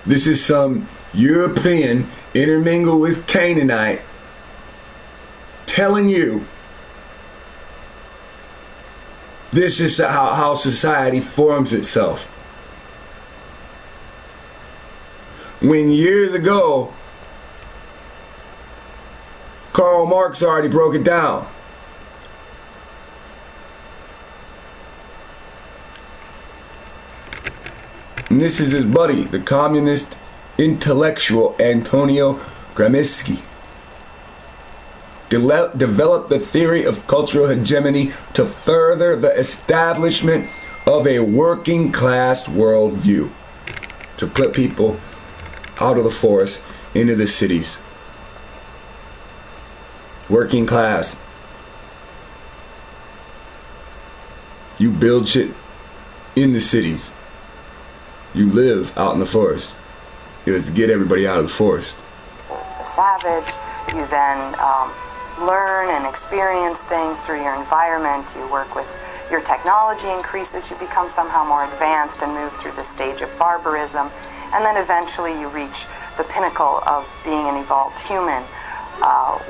This is some European intermingled with Canaanite telling you this is how society forms itself. When years ago, Karl Marx already broke it down. And this is his buddy, the communist intellectual Antonio Gramsci. Developed the theory of cultural hegemony to further the establishment of a working class worldview, to put people out of the forest into the cities. Working class. You build shit in the cities. You live out in the forest. It was to get everybody out of the forest. A savage, you then learn and experience things through your environment. You work with your technology increases, you become somehow more advanced and move through the stage of barbarism, and then eventually you reach the pinnacle of being an evolved human,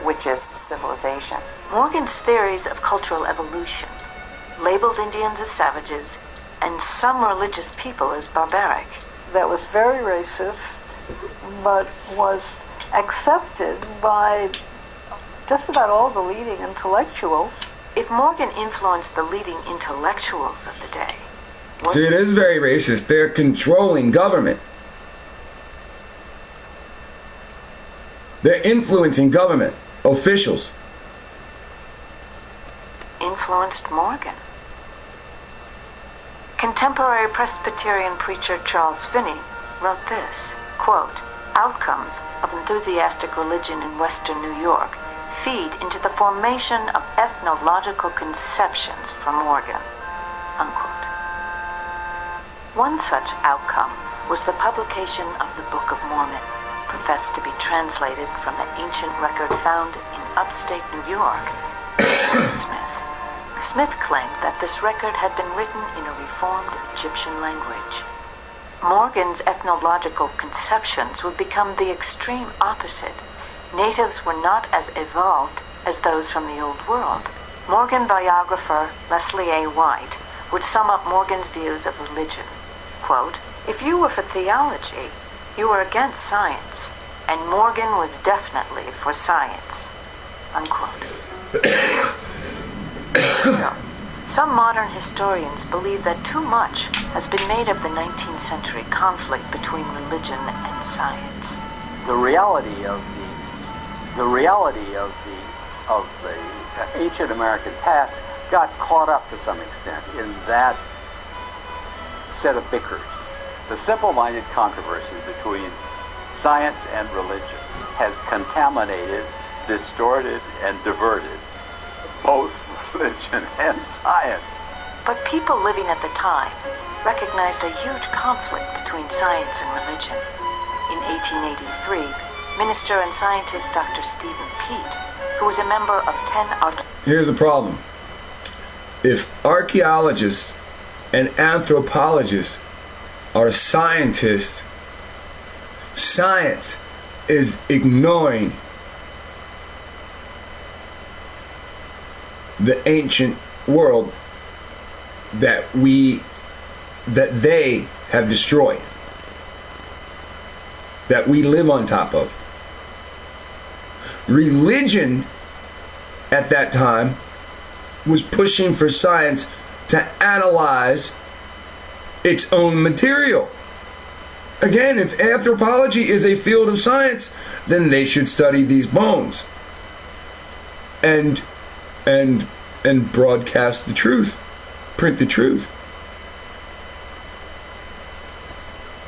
which is civilization. Morgan's theories of cultural evolution labeled Indians as savages and some religious people as barbaric. That was very racist, but was accepted by just about all the leading intellectuals. If Morgan influenced the leading intellectuals of the day... See, it is very racist. They're controlling government. They're influencing government officials. Influenced Morgan. Contemporary Presbyterian preacher Charles Finney wrote this, quote, outcomes of enthusiastic religion in Western New York feed into the formation of ethnological conceptions for Morgan, unquote. One such outcome was the publication of the Book of Mormon, professed to be translated from the ancient record found in upstate New York. Smith claimed that this record had been written in a reformed Egyptian language. Morgan's ethnological conceptions would become the extreme opposite. Natives were not as evolved as those from the Old World. Morgan biographer Leslie A. White would sum up Morgan's views of religion. Quote, "If you were for theology, you were against science, and Morgan was definitely for science." Unquote. Some modern historians believe that too much has been made of the 19th century conflict between religion and science. The reality of the ancient American past got caught up to some extent in that set of bickers. The simple-minded controversy between science and religion has contaminated, distorted, and diverted both religion and science. But people living at the time recognized a huge conflict between science and religion. In 1883, minister and scientist Dr. Stephen Peet, who was a member of 10 Here's the problem. If archaeologists and anthropologists are scientists, science is ignoring the ancient world that they have destroyed, that we live on top of. Religion at that time was pushing for science to analyze its own material. Again, if anthropology is a field of science, then they should study these bones and broadcast the truth, print the truth.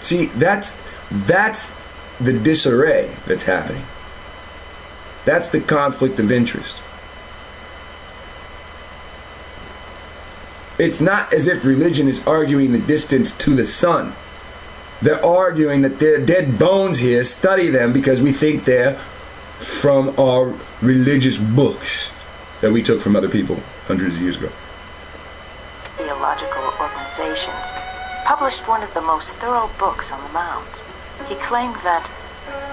See, that's the disarray that's happening. That's the conflict of interest. It's not as if religion is arguing the distance to the sun. They're arguing that there are dead bones here, study them because we think they're from our religious books that we took from other people hundreds of years ago. Theological organizations published one of the most thorough books on the mounds. He claimed that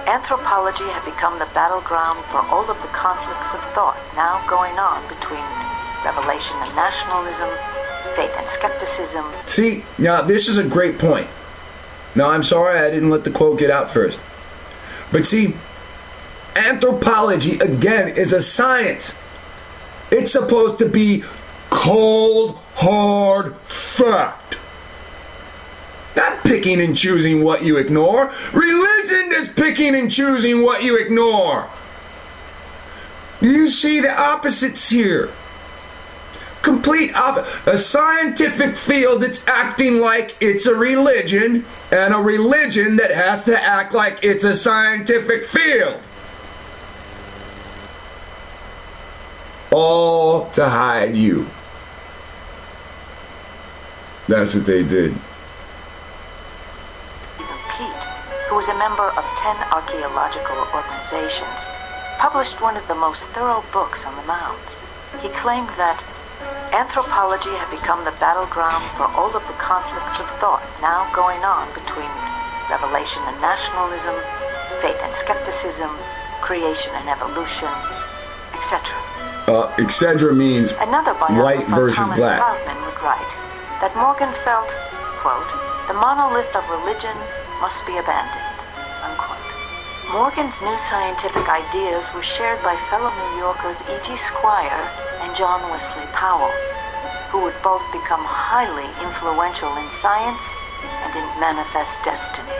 anthropology had become the battleground for all of the conflicts of thought now going on between revelation and nationalism, faith and skepticism. See, now this is a great point. Now, I'm sorry I didn't let the quote get out first. But see, anthropology, again, is a science. It's supposed to be cold, hard fact. Not picking and choosing what you ignore. Religion is picking and choosing what you ignore. You see the opposites here. Complete opposite. A scientific field that's acting like it's a religion, and a religion that has to act like it's a scientific field. All to hide you. That's what they did. Who was a member of 10 archaeological organizations, published one of the most thorough books on the mounds. He claimed that anthropology had become the battleground for all of the conflicts of thought now going on between revelation and nationalism, faith and skepticism, creation and evolution, etc. Etc. means Another white versus Thomas black. Troutman would write that Morgan felt, quote, "the monolith of religion must be abandoned," unquote. Morgan's new scientific ideas were shared by fellow New Yorkers E.G. Squire and John Wesley Powell, who would both become highly influential in science and in manifest destiny.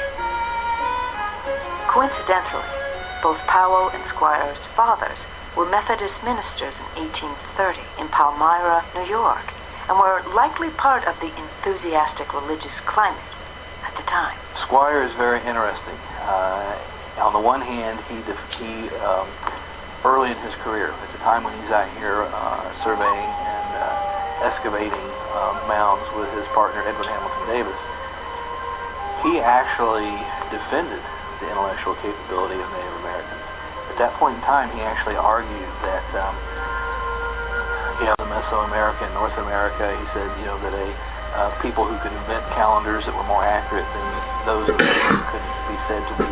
Coincidentally, both Powell and Squire's fathers were Methodist ministers in 1830 in Palmyra, New York, and were likely part of the enthusiastic religious climate at the time. Squire is very interesting. On the one hand, he early in his career, at the time when he's out here surveying and excavating mounds with his partner Edwin Hamilton Davis, he actually defended the intellectual capability of Native Americans. At that point in time, he actually argued that the Mesoamerica and North America, he said, that people who could invent calendars that were more accurate than those who could be said to be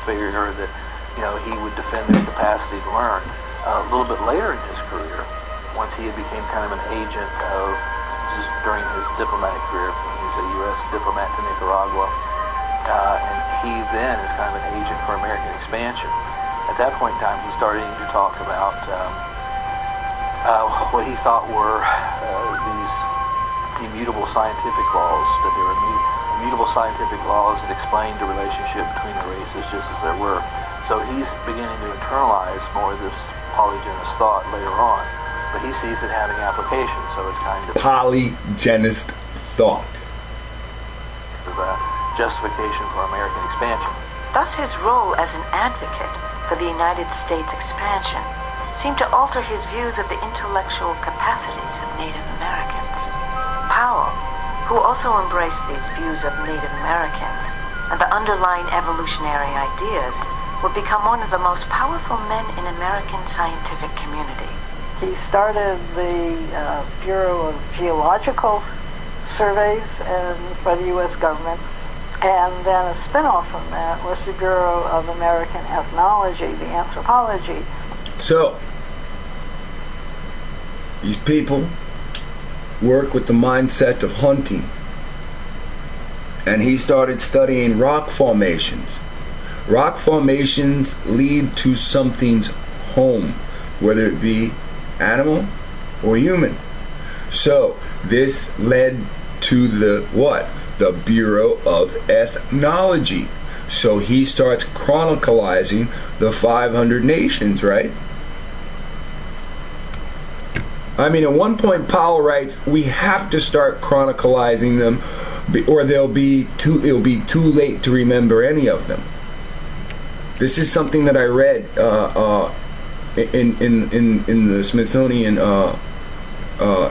inferior, that he would defend their capacity to learn. A little bit later in his career, once he had became kind of an agent of, just during his diplomatic career, he was a U.S. diplomat to Nicaragua, and he then is kind of an agent for American expansion. At that point in time, he's starting to talk about what he thought were these immutable scientific laws, that there were immutable scientific laws that explained the relationship between the races just as there were. So he's beginning to internalize more of this polygenist thought later on, but he sees it having application, so it's kind of polygenist thought. The justification for American expansion. Thus his role as an advocate for the United States expansion seemed to alter his views of the intellectual capacities of Native Americans. Powell, who also embraced these views of Native Americans and the underlying evolutionary ideas, would become one of the most powerful men in American scientific community. He started the Bureau of Geological Surveys for the U.S. government, and then a spin-off from that was the Bureau of American Ethnology, the anthropology. So, these people work with the mindset of hunting, and he started studying rock formations. Rock formations lead to something's home, whether it be animal or human. So this led to the Bureau of Ethnology. So he starts chronicalizing the 500 nations, right? I mean, at one point Powell writes, we have to start chronicalizing them, or it'll be too late to remember any of them. This is something that I read in the Smithsonian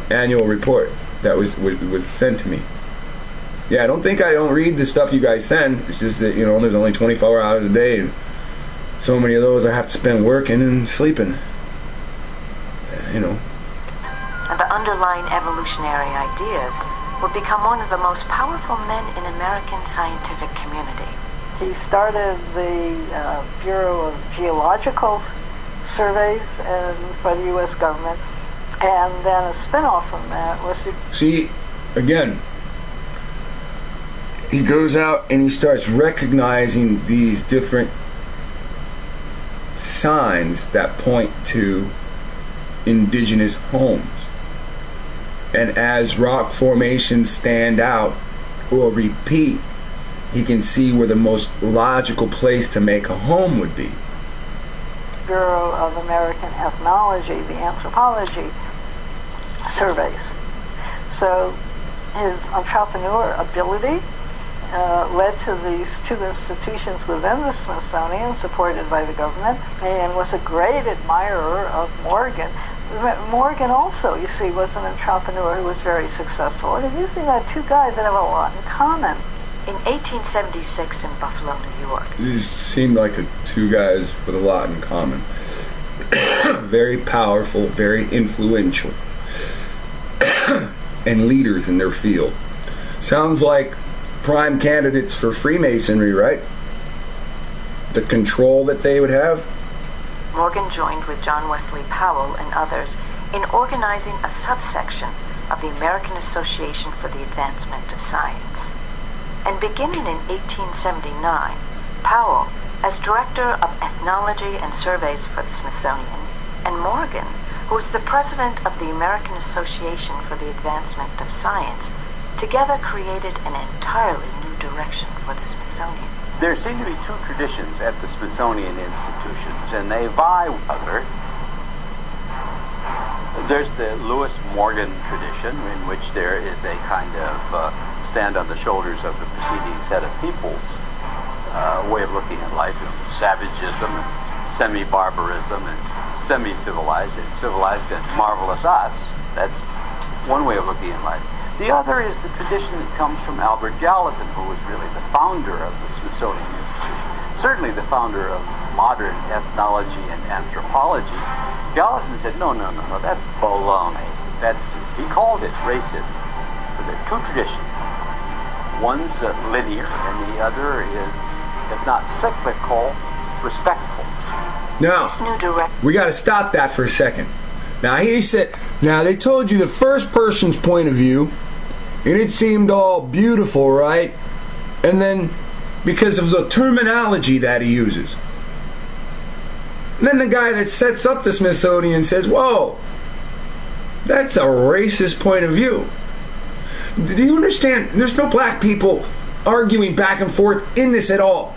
annual report that was sent to me. Yeah, I don't read the stuff you guys send. It's just that there's only 24 hours a day, and so many of those I have to spend working and sleeping. And the underlying evolutionary ideas would become one of the most powerful men in American scientific community. He started the Bureau of Geological Surveys for the U.S. government, and then a spin-off from that was the... See, again, he goes out and he starts recognizing these different signs that point to indigenous homes. And as rock formations stand out or repeat, he can see where the most logical place to make a home would be. Bureau of American Ethnology, the anthropology surveys. So his entrepreneur ability led to these two institutions within the Smithsonian, supported by the government, and was a great admirer of Morgan. Morgan also, you see, was an entrepreneur who was very successful. And you see that two guys that have a lot in common. In 1876 in Buffalo, New York. These seemed like two guys with a lot in common. Very powerful, very influential, and leaders in their field. Sounds like prime candidates for Freemasonry, right? The control that they would have. Morgan joined with John Wesley Powell and others in organizing a subsection of the American Association for the Advancement of Science. And beginning in 1879, Powell, as Director of Ethnology and Surveys for the Smithsonian, and Morgan, who was the President of the American Association for the Advancement of Science, together created an entirely new direction for the Smithsonian. There seem to be two traditions at the Smithsonian institutions, and they vie with other. There's the Lewis Morgan tradition, in which there is a kind of stand on the shoulders of the preceding set of peoples way of looking at life, savagism and semi-barbarism and semi-civilized and civilized and marvelous us. That's one way of looking at life. The other is the tradition that comes from Albert Gallatin, who was really the founder of the Smithsonian Institution, certainly the founder of modern ethnology and anthropology. Gallatin said, no, that's baloney. He called it racism. So there are two traditions. One's linear, and the other is, if not cyclical, respectful. Now, we got to stop that for a second. Now, he said, now they told you the first person's point of view, and it seemed all beautiful, right? And then, because of the terminology that he uses, then the guy that sets up the Smithsonian says, whoa, that's a racist point of view. Do you understand? There's no black people arguing back and forth in this at all.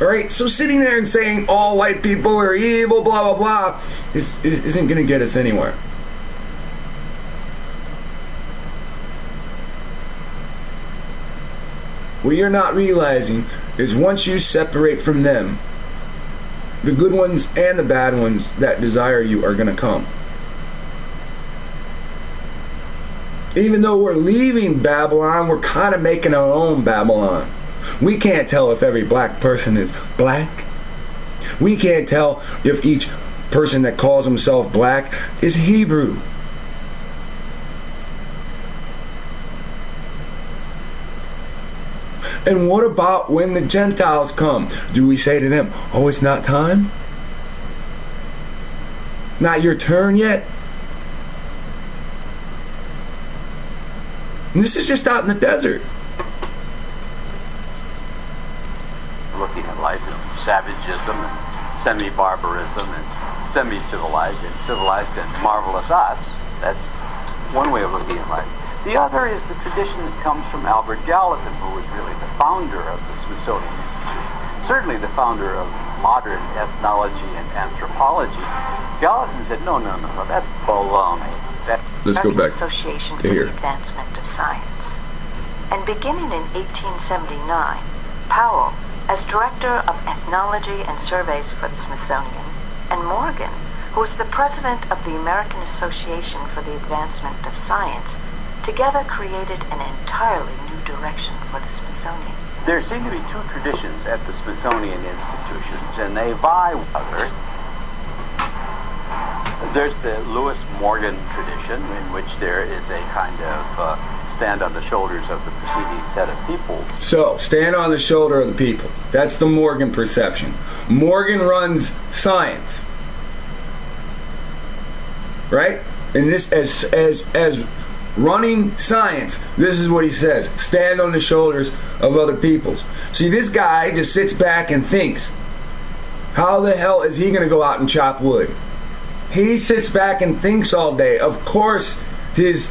All right? So sitting there and saying all white people are evil, blah, blah, blah, isn't going to get us anywhere. What you're not realizing is once you separate from them, the good ones and the bad ones that desire you are going to come. Even though we're leaving Babylon, we're kind of making our own Babylon. We can't tell if every black person is black. We can't tell if each person that calls himself black is Hebrew. And what about when the Gentiles come? Do we say to them, oh, it's not time? Not your turn yet? And this is just out in the desert. Looking at life, savagism and semi-barbarism and semi-civilized and civilized and marvelous us. That's one way of looking at life. The other is the tradition that comes from Albert Gallatin, who was really the founder of the Smithsonian Institution, certainly the founder of modern ethnology and anthropology. Gallatin said, no, that's baloney. Let's go back Association to for here. the Advancement of Science. And beginning in 1879, Powell, as Director of Ethnology and Surveys for the Smithsonian, and Morgan, who was the President of the American Association for the Advancement of Science, together created an entirely new direction for the Smithsonian. There seem to be two traditions at the Smithsonian institutions, and they vie with other. There's the Lewis Morgan tradition, in which there is a kind of stand on the shoulders of the preceding set of peoples. So, stand on the shoulder of the people. That's the Morgan perception. Morgan runs science. Right? And this, as running science, this is what he says. Stand on the shoulders of other peoples. See, this guy just sits back and thinks, how the hell is he going to go out and chop wood? He sits back and thinks all day. Of course, his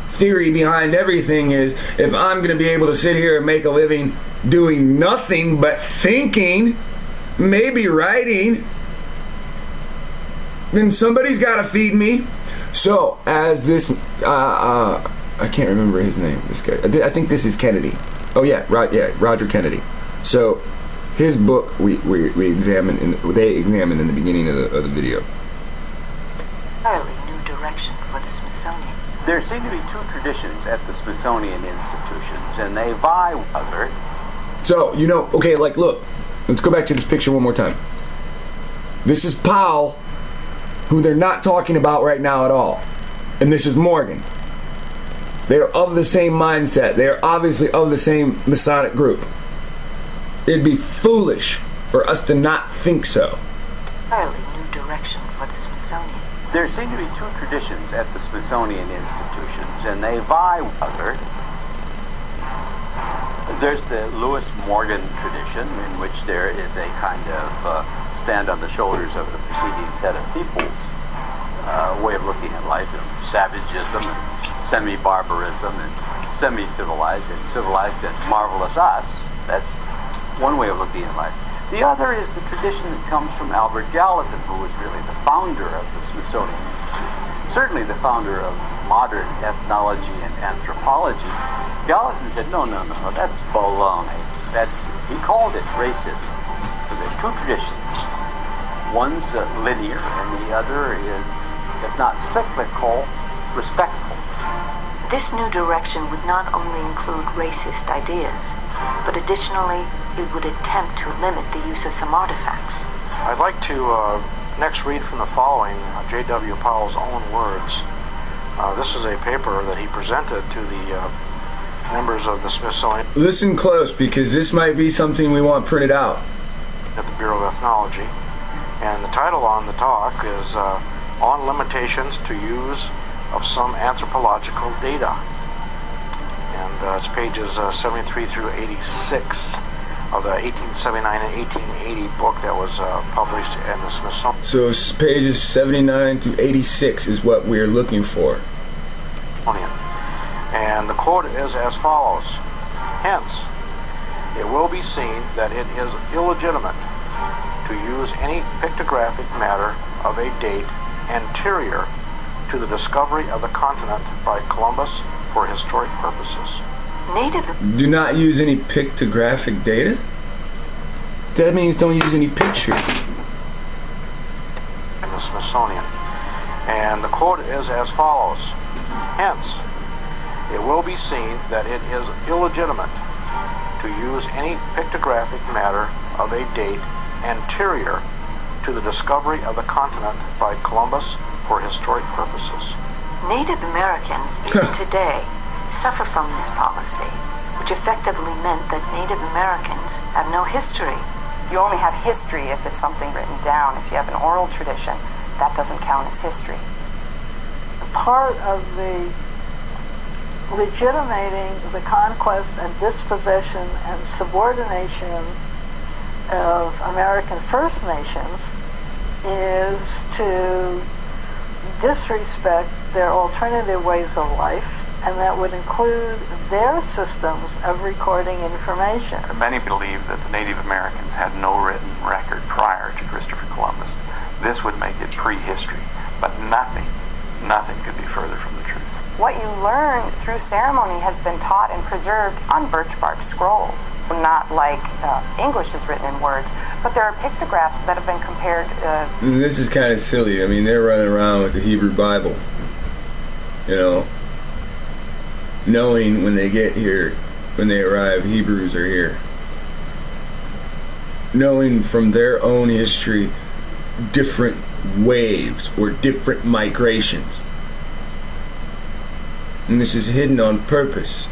theory behind everything is, if I'm going to be able to sit here and make a living doing nothing but thinking, maybe writing, then somebody's got to feed me. So, as this, I can't remember his name, this guy. I think this is Kennedy. Oh yeah, Roger Kennedy. So, his book we examined, they examined in the beginning of the video. Entirely new direction for the Smithsonian. There seem to be two traditions at the Smithsonian institutions, and they vie with other. So, okay, like, look, let's go back to this picture one more time. This is Powell, who they're not talking about right now at all. And this is Morgan. They're of the same mindset. They're obviously of the same Masonic group. It'd be foolish for us to not think so. Entirely new direction for the Smithsonian. There seem to be two traditions at the Smithsonian institutions, and they vie with other. There's the Lewis Morgan tradition, in which there is a kind of stand on the shoulders of the preceding set of peoples way of looking at life, savagism and semi-barbarism and semi-civilized and civilized and marvelous us. That's one way of looking at life. The other is the tradition that comes from Albert Gallatin, who was really the founder of the Smithsonian Institution, certainly the founder of modern ethnology and anthropology. Gallatin said, no, that's baloney. he called it racism. So there's two traditions. One's linear, and the other is, if not cyclical, respectful. This new direction would not only include racist ideas, but additionally, it would attempt to limit the use of some artifacts. I'd like to next read from the following, J.W. Powell's own words. This is a paper that he presented to the members of the Smithsonian. Listen close, because this might be something we want printed out. At the Bureau of Ethnology. And the title on the talk is On Limitations to Use of Some Anthropological Data. And it's pages 73 through 86 of the 1879 and 1880 book that was published in the Smithsonian. So pages 79 through 86 is what we're looking for. And the quote is as follows. Hence, it will be seen that it is illegitimate to use any pictographic matter of a date anterior to the discovery of the continent by Columbus for historic purposes. Do not use any pictographic data? That means don't use any pictures. In the Smithsonian. And the quote is as follows. Hence, it will be seen that it is illegitimate to use any pictographic matter of a date anterior to the discovery of the continent by Columbus for historic purposes. Native Americans, even today, suffer from this policy, which effectively meant that Native Americans have no history. You only have history if it's something written down. If you have an oral tradition, that doesn't count as history. Part of the legitimating the conquest and dispossession and subordination of American First Nations is to disrespect their alternative ways of life, and that would include their systems of recording information. Many believe that the Native Americans had no written record prior to Christopher Columbus. This would make it prehistory, but nothing could be further from the truth. What you learn through ceremony has been taught and preserved on birch bark scrolls. Not like English is written in words, but there are pictographs that have been compared. This is kind of silly. I mean, they're running around with the Hebrew Bible, you know, knowing when they get here, when they arrive, Hebrews are here. Knowing from their own history different waves or different migrations. And this is hidden on purpose.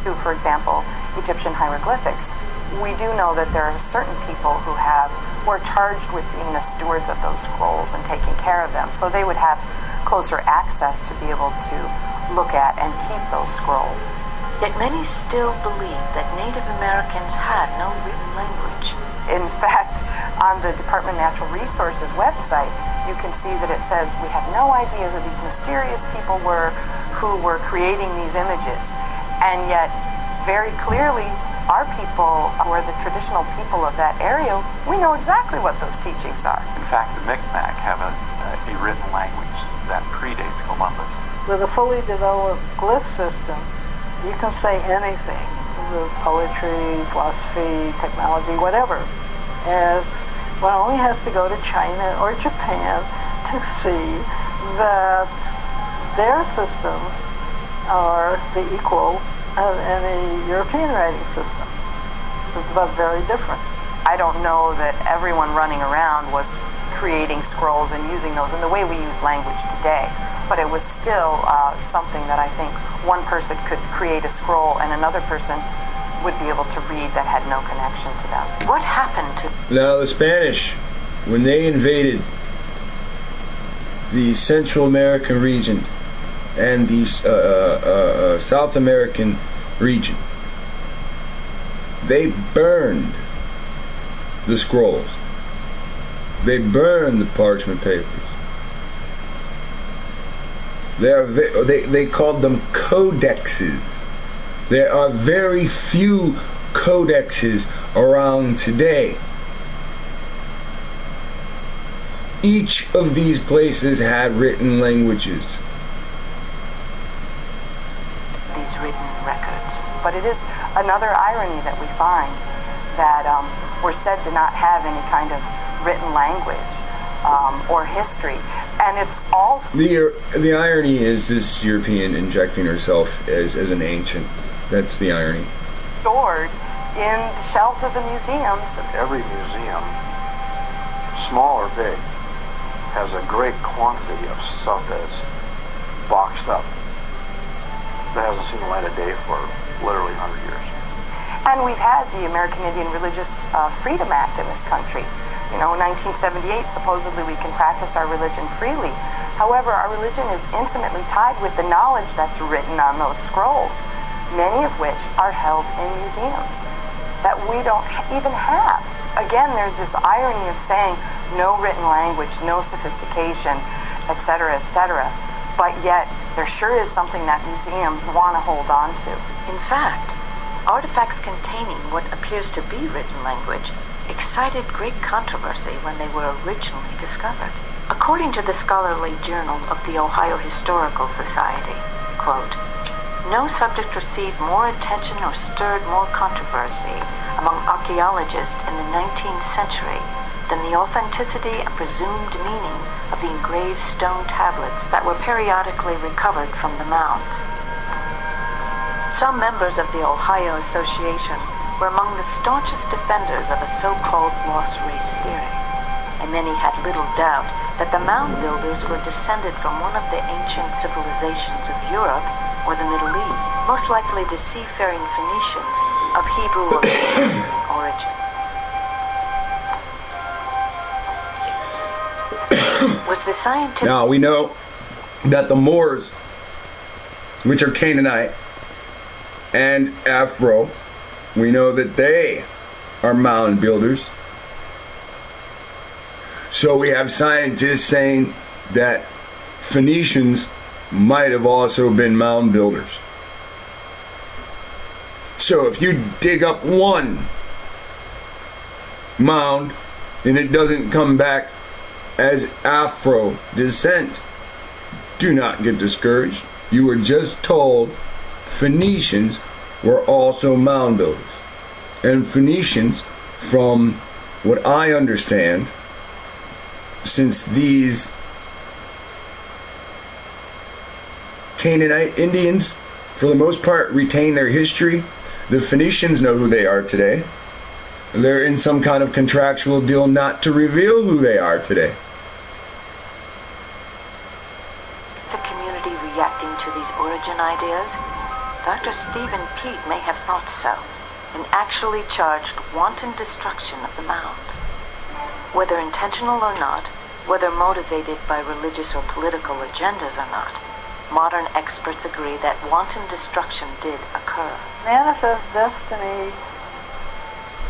For example, Egyptian hieroglyphics. We do know that there are certain people who are charged with being the stewards of those scrolls and taking care of them, so they would have closer access to be able to look at and keep those scrolls. Yet many still believe that Native Americans had no written language. In fact, on the Department of Natural Resources website, you can see that it says we have no idea who these mysterious people were who were creating these images. And yet, very clearly, our people, who are the traditional people of that area, we know exactly what those teachings are. In fact, the Micmac have a written language that predates Columbus. With a fully developed glyph system, you can say anything. The poetry, philosophy, technology, whatever, as one only has to go to China or Japan to see that their systems are the equal of any European writing system. It's about very different. I don't know that everyone running around was creating scrolls and using those in the way we use language today, but it was still something that I think one person could create a scroll and another person would be able to read that had no connection to them. What happened to... Now the Spanish, when they invaded the Central American region and the South American region, they burned the scrolls. They burned the parchment papers. They called them codexes. There are very few codexes around today. Each of these places had written languages. But it is another irony that we find that we're said to not have any kind of written language or history, and it's also the irony is this European injecting herself as an ancient. That's the irony. Stored in the shelves of the museums. Every museum, small or big, has a great quantity of stuff that's boxed up that hasn't seen the light of day for literally 100 years. And we've had the American Indian Religious Freedom Act in this country. You know, in 1978, supposedly we can practice our religion freely. However, our religion is intimately tied with the knowledge that's written on those scrolls, many of which are held in museums that we don't even have. Again, there's this irony of saying no written language, no sophistication, etc., etc. But yet, there sure is something that museums want to hold on to. In fact, artifacts containing what appears to be written language excited great controversy when they were originally discovered. According to the scholarly Journal of the Ohio Historical Society, quote, "No subject received more attention or stirred more controversy among archaeologists in the 19th century than the authenticity and presumed meaning of the engraved stone tablets that were periodically recovered from the mounds." Some members of the Ohio Association were among the staunchest defenders of a so-called lost race theory, and many had little doubt that the mound builders were descended from one of the ancient civilizations of Europe or the Middle East, most likely the seafaring Phoenicians of Hebrew or Arabian origin. Was the scientific... Now we know that the Moors, which are Canaanite, and Afro, we know that they are mound builders. So we have scientists saying that Phoenicians might have also been mound builders. So if you dig up one mound and it doesn't come back as Afro descent, do not get discouraged. You were just told Phoenicians were also mound builders. And Phoenicians, from what I understand, since these Canaanite Indians, for the most part, retain their history, the Phoenicians know who they are today. They're in some kind of contractual deal not to reveal who they are today. The community reacting to these origin ideas? Dr. Stephen Peet may have thought so, and actually charged wanton destruction of the mounds. Whether intentional or not, whether motivated by religious or political agendas or not, modern experts agree that wanton destruction did occur. Manifest destiny,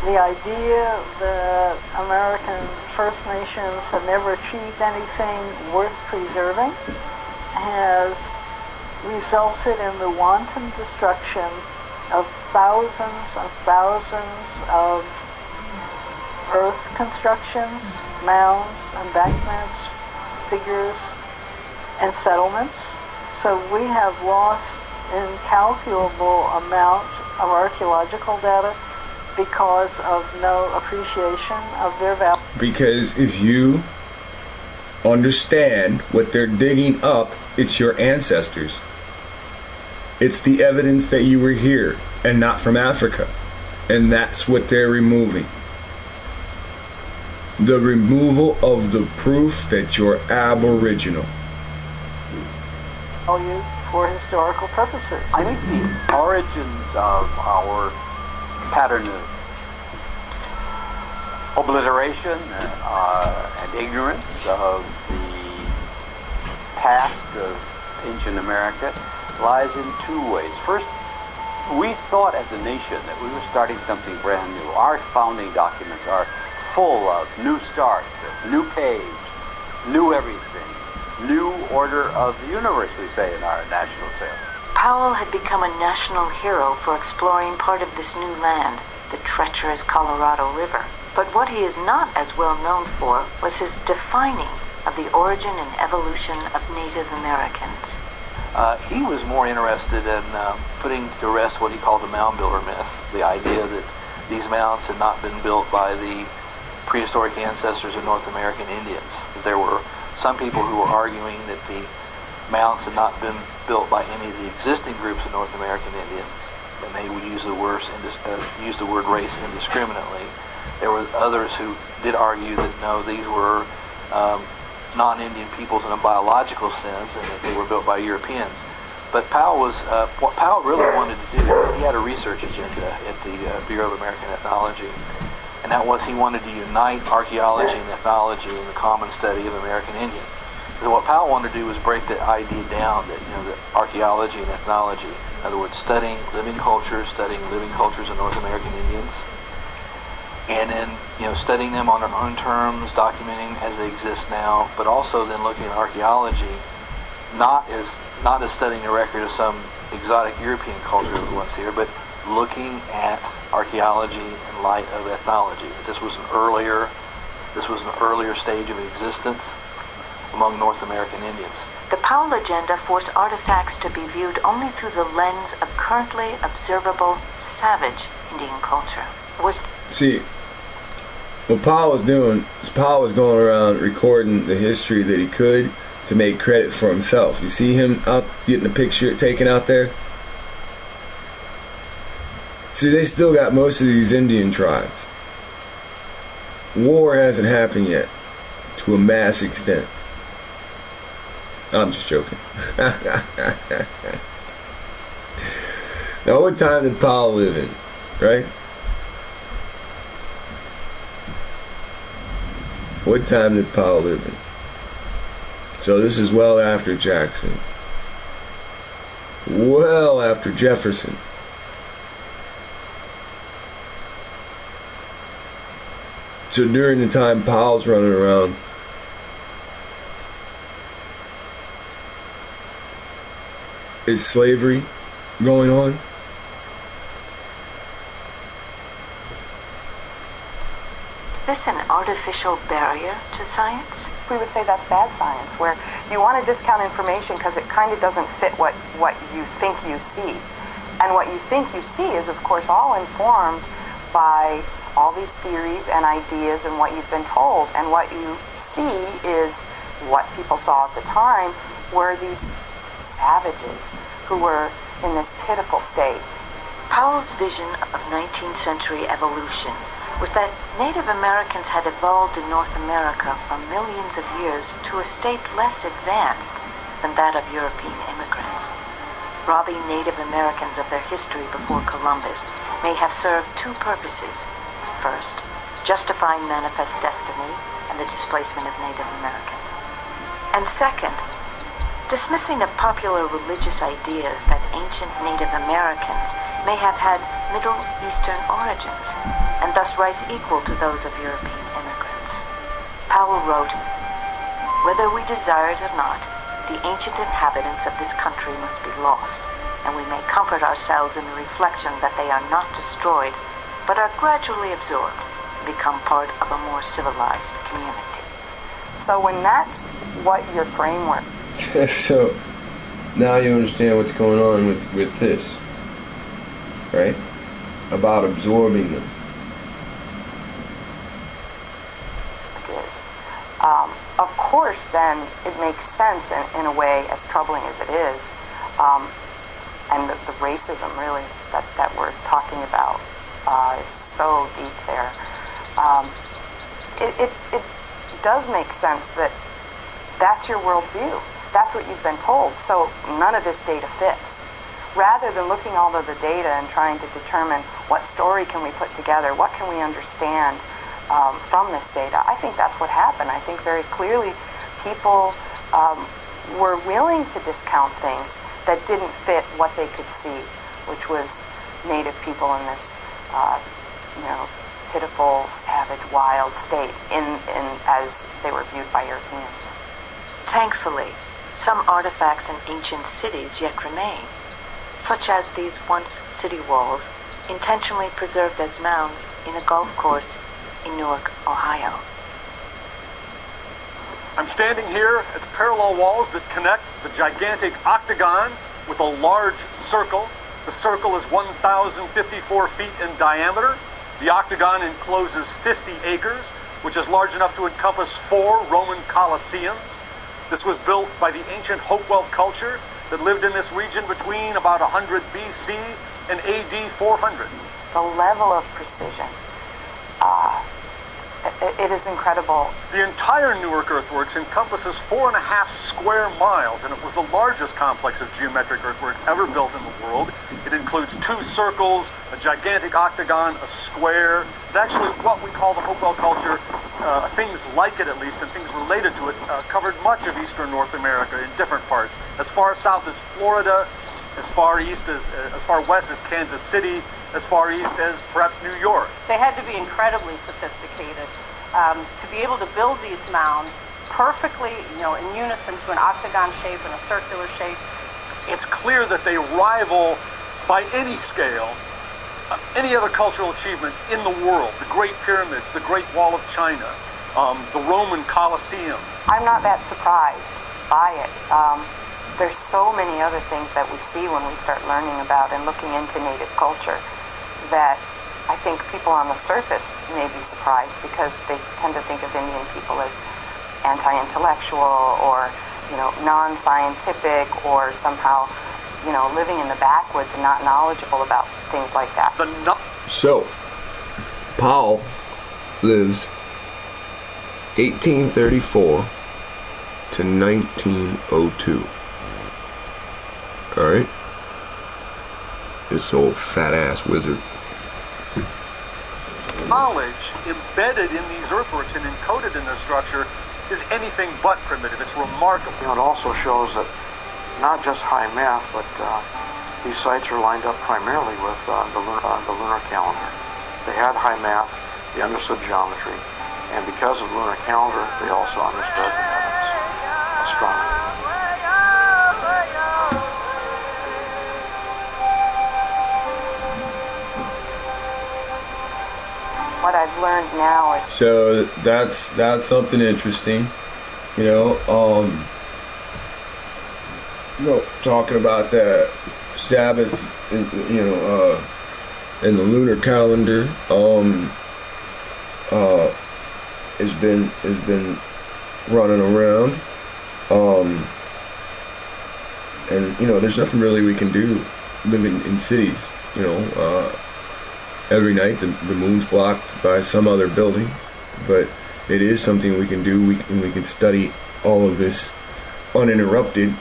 the idea that American First Nations have never achieved anything worth preserving, has resulted in the wanton destruction of thousands of earth constructions, mounds, embankments, figures, and settlements. So we have lost incalculable amount of archaeological data because of no appreciation of their value. Because if you understand what they're digging up, it's your ancestors. It's the evidence that you were here and not from Africa. And that's what they're removing. The removal of the proof that you're Aboriginal. Value for historical purposes. I think the origins of our pattern of obliteration and ignorance of the past of ancient America lies in two ways. First, we thought as a nation that we were starting something brand new. Our founding documents are full of new start, new page, new everything, new order of the universe, we say in our national tale. Powell had become a national hero for exploring part of this new land, the treacherous Colorado River. But what he is not as well known for was his defining of the origin and evolution of Native Americans. He was more interested in putting to rest what he called the mound builder myth, the idea that these mounds had not been built by the prehistoric ancestors of North American Indians. There were some people who were arguing that the mounds had not been built by any of the existing groups of North American Indians, and they would use the word race indiscriminately. There were others who did argue that no, these were non-Indian peoples in a biological sense, and that they were built by Europeans. But what Powell really wanted to do, he had a research agenda at the Bureau of American Ethnology, and that was he wanted to unite archaeology and ethnology in the common study of American Indians. So what Powell wanted to do was break the idea down that, that archaeology and ethnology, in other words, studying living cultures of North American Indians, and then studying them on their own terms, documenting as they exist now, but also then looking at archaeology not as studying the record of some exotic European culture that was once here, but looking at archaeology in light of ethnology. This was an earlier stage of existence among North American Indians. The Powell agenda forced artifacts to be viewed only through the lens of currently observable savage Indian culture. See, what Powell was doing is Powell was going around recording the history that he could to make credit for himself. You see him out getting a picture taken out there? See, they still got most of these Indian tribes. War hasn't happened yet to a mass extent. I'm just joking. Now, what time did Powell live in, right? What time did Powell live in? So this is well after Jackson. Well after Jefferson. So during the time Powell's running around, is slavery going on? Is this an artificial barrier to science? We would say that's bad science, where you want to discount information because it kind of doesn't fit what you think you see. And what you think you see is, of course, all informed by all these theories and ideas and what you've been told. And what you see is what people saw at the time were these savages who were in this pitiful state. Powell's vision of 19th century evolution was that Native Americans had evolved in North America for millions of years to a state less advanced than that of European immigrants. Robbing Native Americans of their history before Columbus may have served two purposes. First, justifying manifest destiny and the displacement of Native Americans. And second, dismissing the popular religious ideas that ancient Native Americans may have had Middle Eastern origins, and thus rights equal to those of European immigrants. Powell wrote, "Whether we desire it or not, the ancient inhabitants of this country must be lost, and we may comfort ourselves in the reflection that they are not destroyed, but are gradually absorbed and become part of a more civilized community." So when that's what your framework... So now you understand what's going on with this, right? About absorbing them. Is. Of course, then, it makes sense in a way, as troubling as it is, and the racism, really, that we're talking about is so deep there. It does make sense that that's your worldview. That's what you've been told. So none of this data fits. Rather than looking all of the data and trying to determine what story can we put together, what can we understand from this data, I think that's what happened. I think very clearly people were willing to discount things that didn't fit what they could see, which was Native people in this, pitiful, savage, wild state as they were viewed by Europeans. Thankfully, some artifacts in ancient cities yet remain, such as these once city walls, intentionally preserved as mounds in a golf course in Newark, Ohio. I'm standing here at the parallel walls that connect the gigantic octagon with a large circle. The circle is 1,054 feet in diameter. The octagon encloses 50 acres, which is large enough to encompass 4 Roman Colosseums. This was built by the ancient Hopewell culture that lived in this region between about 100 BC and AD 400. The level of precision, it is incredible. The entire Newark earthworks encompasses 4.5 square miles, and it was the largest complex of geometric earthworks ever built in the world. It includes 2 circles, a gigantic octagon, a square. It actually, what we call the Hopewell culture, things like it at least, and things related to it, covered much of eastern North America in different parts. As far south as Florida, as far west as Kansas City, as far east as perhaps New York. They had to be incredibly sophisticated to be able to build these mounds perfectly, in unison to an octagon shape and a circular shape. It's clear that they rival, by any scale, any other cultural achievement in the world. The Great Pyramids, the Great Wall of China, the Roman Colosseum. I'm not that surprised by it. There's so many other things that we see when we start learning about and looking into native culture that I think people on the surface may be surprised, because they tend to think of Indian people as anti-intellectual or, non-scientific, or somehow, living in the backwoods and not knowledgeable about things like that. So, Powell lives 1834 to 1902. Alright? This old fat-ass wizard. Knowledge embedded in these earthworks and encoded in their structure is anything but primitive. It's remarkable. It also shows that not just high math, but these sites are lined up primarily with the lunar calendar. They had high math, they understood geometry, and because of the lunar calendar, they also understood the heavens, astronomy. What I've learned now is... So that's something interesting, talking about the Sabbath, and the lunar calendar, has been running around, and there's nothing really we can do living in cities, Every night the moon's blocked by some other building, but it is something we can do. We can study all of this uninterrupted,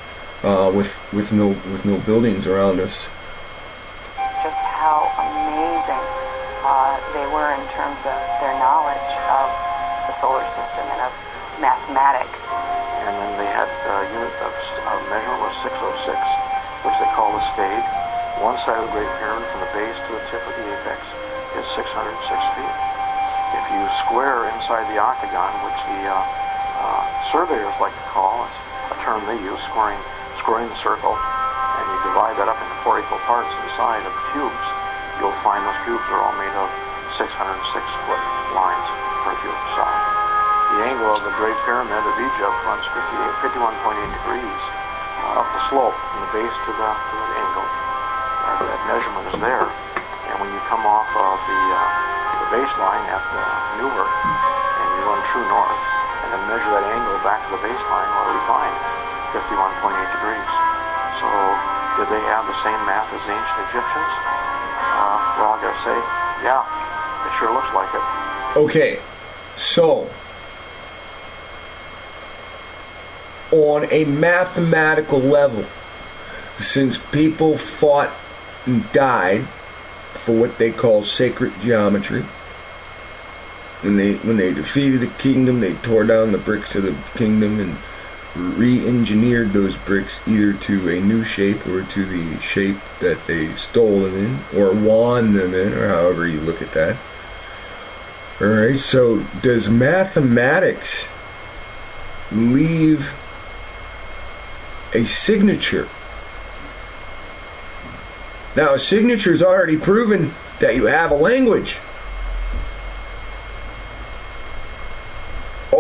with no buildings around us. Just how amazing they were in terms of their knowledge of the solar system and of mathematics. And then they had a unit of measurement was 606, which they call the stade. One side of the Great Pyramid from the base to the tip of the apex is 606 feet. If you square inside the octagon, which the surveyors like to call, it's a term they use, squaring the circle, and you divide that up into 4 equal parts inside of cubes, you'll find those cubes are all made of 606-foot lines per cube side. The angle of the Great Pyramid of Egypt runs 51.8 degrees up the slope from the base to the angle. That measurement is there, and when you come off of the baseline at Newark and you run true north and then measure that angle back to the baseline, what do we find? 51.8 degrees. So did they have the same math as the ancient Egyptians? Well, I gotta say, yeah, it sure looks like it. Okay, so on a mathematical level, since people fought and died for what they call sacred geometry, when they defeated a kingdom, they tore down the bricks of the kingdom and re-engineered those bricks either to a new shape or to the shape that they stole them in or won them in, or however you look at that. Alright, so does mathematics leave a signature? Now, a signature is already proven that you have a language.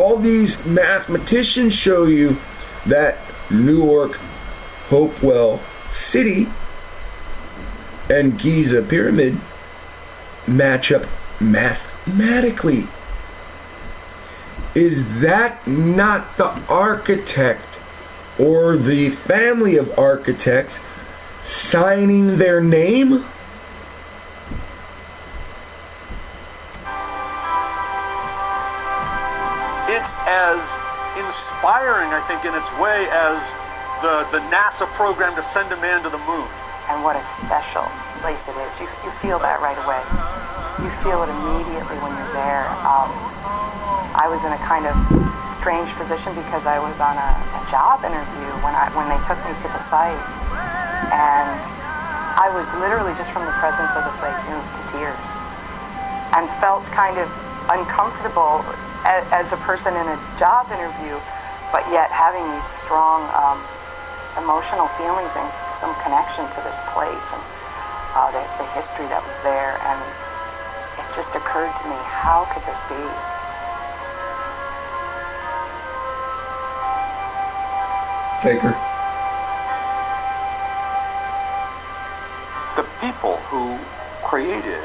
all these mathematicians show you that Newark, Hopewell City, and Giza Pyramid match up mathematically. Is that not the architect or the family of architects signing their name? It's as inspiring, I think, in its way as the NASA program to send a man to the moon. And what a special place it is. You feel that right away. You feel it immediately when you're there. I was in a kind of strange position because I was on a job interview when they took me to the site, and I was literally just from the presence of the place moved to tears and felt kind of uncomfortable as a person in a job interview, but yet having these strong emotional feelings and some connection to this place and the history that was there. And it just occurred to me, how could this be? Faker. The people who created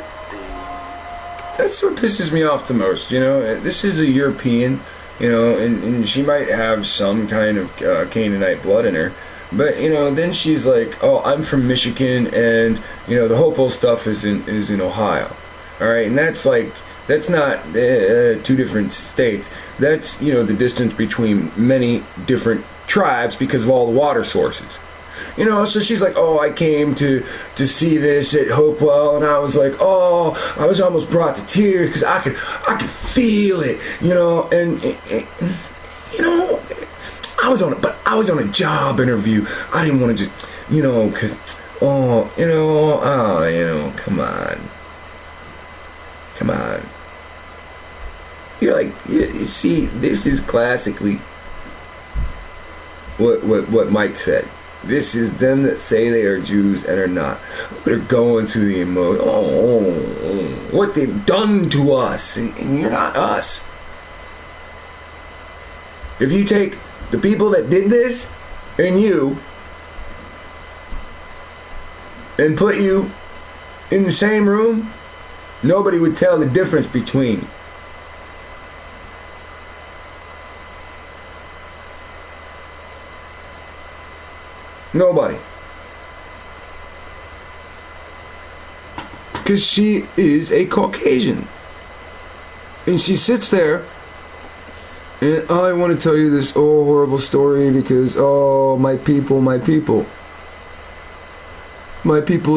That's what pisses me off the most. You know, this is a European, you know, and she might have some kind of Canaanite blood in her. But, you know, then she's like, oh, I'm from Michigan, and, you know, the Hopewell stuff is in Ohio. All right, and that's like, that's not two different states. That's, you know, the distance between many different tribes because of all the water sources. You know, so she's like, oh, I came to see this at Hopewell, and I was like, oh, I was almost brought to tears because I could feel it, you know, and you know, I was on a job interview. I didn't want to just, you know, because, you know, come on. You're like, you see, this is classically what Mike said. This is them that say they are Jews and are not. They're going through the emotion. What they've done to us, and you're not us. If you take the people that did this and you and put you in the same room, nobody would tell the difference between you. Nobody. Because she is a Caucasian. And she sits there, and I want to tell you this horrible story because, my people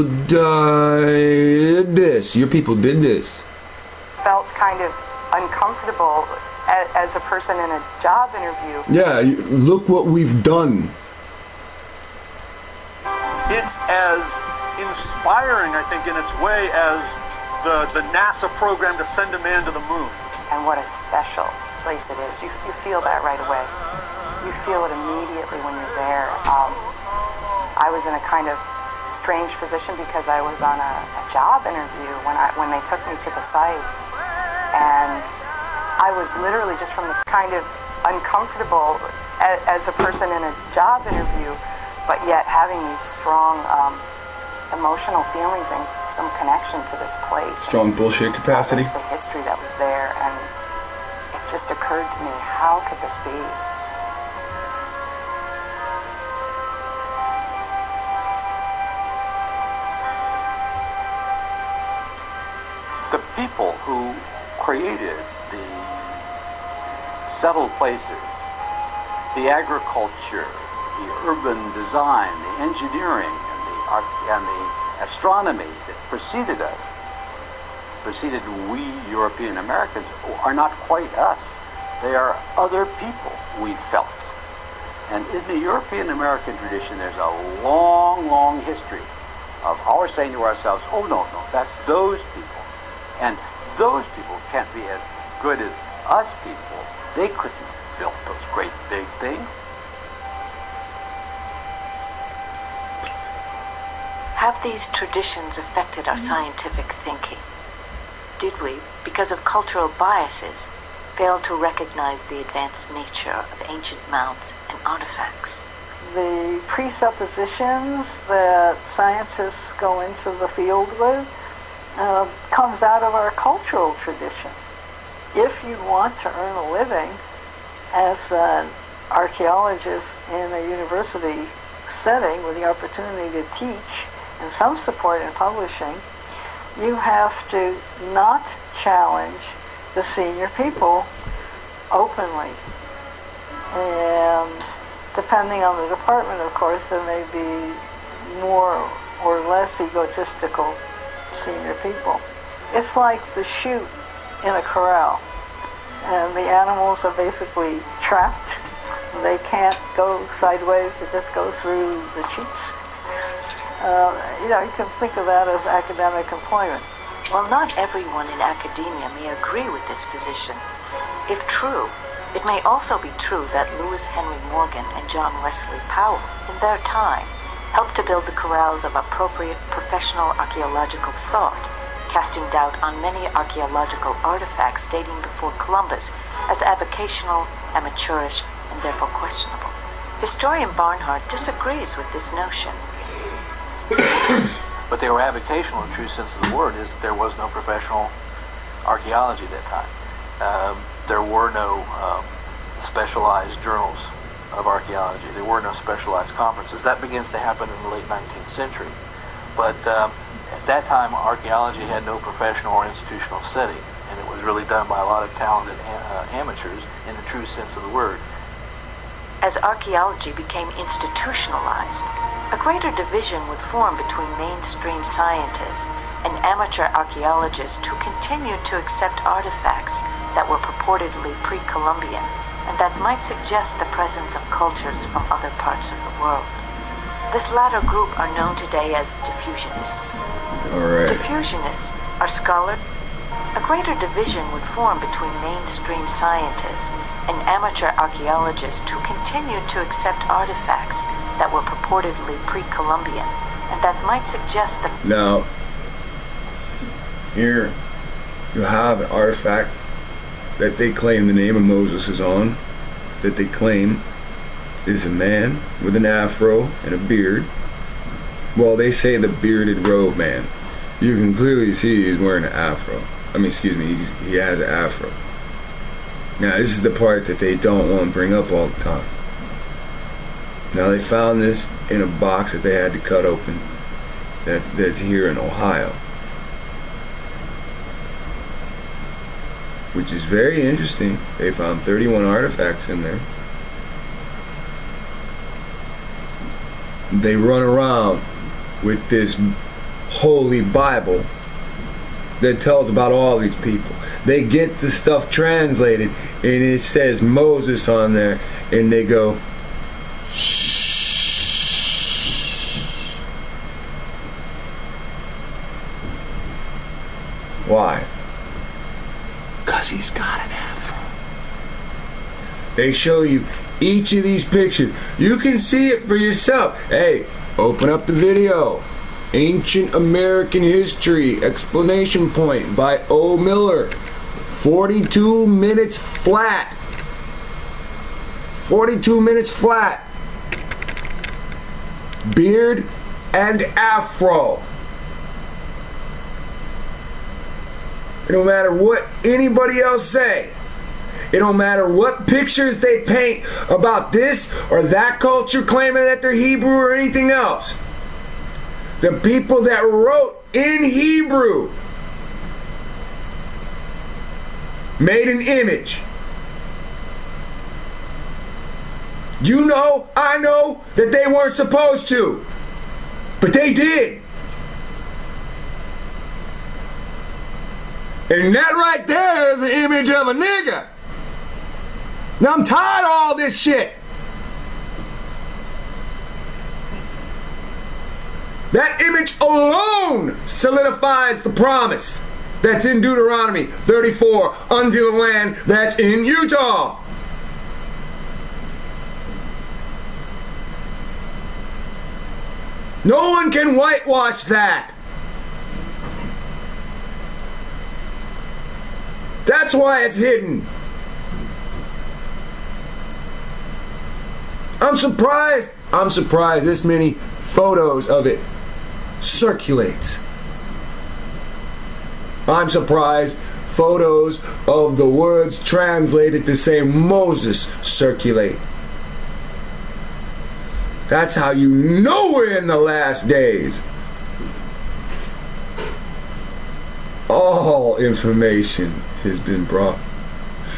died this. Your people did this. Felt kind of uncomfortable as a person in a job interview. Yeah, look what we've done. It's as inspiring, I think, in its way as the NASA program to send a man to the moon. And what a special place it is. You feel that right away. You feel it immediately when you're there. I was in a kind of strange position because I was on a job interview when they took me to the site, and I was literally just from the kind of uncomfortable as a person in a job interview, but yet having these strong emotional feelings and some connection to this place. Strong bullshit capacity. The history that was there, and it just occurred to me, how could this be? The people who created the settled places, the agriculture, the urban design, the engineering, and the astronomy that preceded us, preceded we European Americans, are not quite us. They are other people, we felt. And in the European American tradition, there's a long, long history of our saying to ourselves, oh no, that's those people. And those people can't be as good as us people. They couldn't have built those great big things. Have these traditions affected our scientific thinking? Did we, because of cultural biases, fail to recognize the advanced nature of ancient mounds and artifacts. The presuppositions that scientists go into the field with comes out of our cultural tradition. If you want to earn a living as an archaeologist in a university setting with the opportunity to teach and some support in publishing, you have to not challenge the senior people openly. And depending on the department, of course, there may be more or less egotistical senior people. It's like the chute in a corral, and the animals are basically trapped. They can't go sideways, they just go through the chutes. You can think of that as academic employment. While not everyone in academia may agree with this position, if true, it may also be true that Lewis Henry Morgan and John Wesley Powell, in their time, helped to build the corrals of appropriate professional archaeological thought, casting doubt on many archaeological artifacts dating before Columbus as avocational, amateurish, and therefore questionable. Historian Barnhart disagrees with this notion. But they were avocational in the true sense of the word, is that there was no professional archaeology at that time. There were no specialized journals of archaeology. There were no specialized conferences. That begins to happen in the late 19th century. But at that time, archaeology had no professional or institutional setting, and it was really done by a lot of talented amateurs in the true sense of the word. As archaeology became institutionalized, a greater division would form between mainstream scientists and amateur archaeologists who continued to accept artifacts that were purportedly pre-Columbian and that might suggest the presence of cultures from other parts of the world. This latter group are known today as diffusionists. All right. Diffusionists are scholars. A greater division would form between mainstream scientists and amateur archaeologists who continued to accept artifacts that were purportedly pre-Columbian and that might suggest the... Now, here you have an artifact that they claim the name of Moses is on, that they claim is a man with an afro and a beard. Well, they say the bearded robe man. You can clearly see he's wearing an afro. He has an afro. Now, this is the part that they don't want to bring up all the time. Now, they found this in a box that they had to cut open that's here in Ohio. Which is very interesting. They found 31 artifacts in there. They run around with this holy Bible that tells about all these people. They get the stuff translated and it says Moses on there, and they go, why? Because he's got an afro. They show you each of these pictures. You can see it for yourself. Hey, open up the video. Ancient American History, Explanation Point by O. Miller. 42 minutes flat. 42 minutes flat. Beard and afro. It don't matter what anybody else say. It don't matter what pictures they paint about this or that culture claiming that they're Hebrew or anything else. The people that wrote in Hebrew made an image. You know, I know that they weren't supposed to, but they did. And that right there is an image of a nigga. Now I'm tired of all this shit. That image alone solidifies the promise that's in Deuteronomy 34 unto the land that's in Utah. No one can whitewash that. That's why it's hidden. I'm surprised this many photos of it circulates. I'm surprised photos of the words translated to say Moses circulate. That's how you know we're in the last days. All information has been brought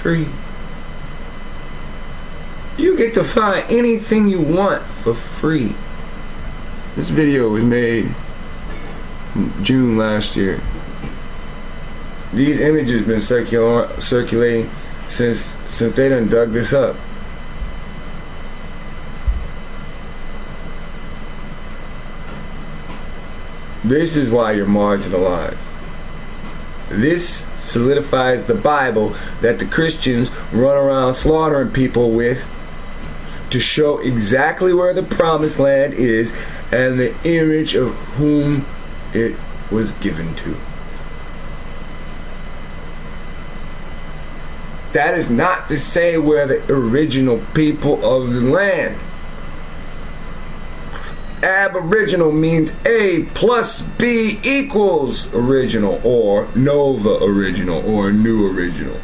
free. You get to find anything you want for free. This video was made in June last year. These images been circulating since they done dug this up. This is why you're marginalized. This solidifies the Bible that the Christians run around slaughtering people with to show exactly where the promised land is and the image of whom it was given to. That is not to say we're the original people of the land. Aboriginal means A plus B equals original, or Nova original, or new original.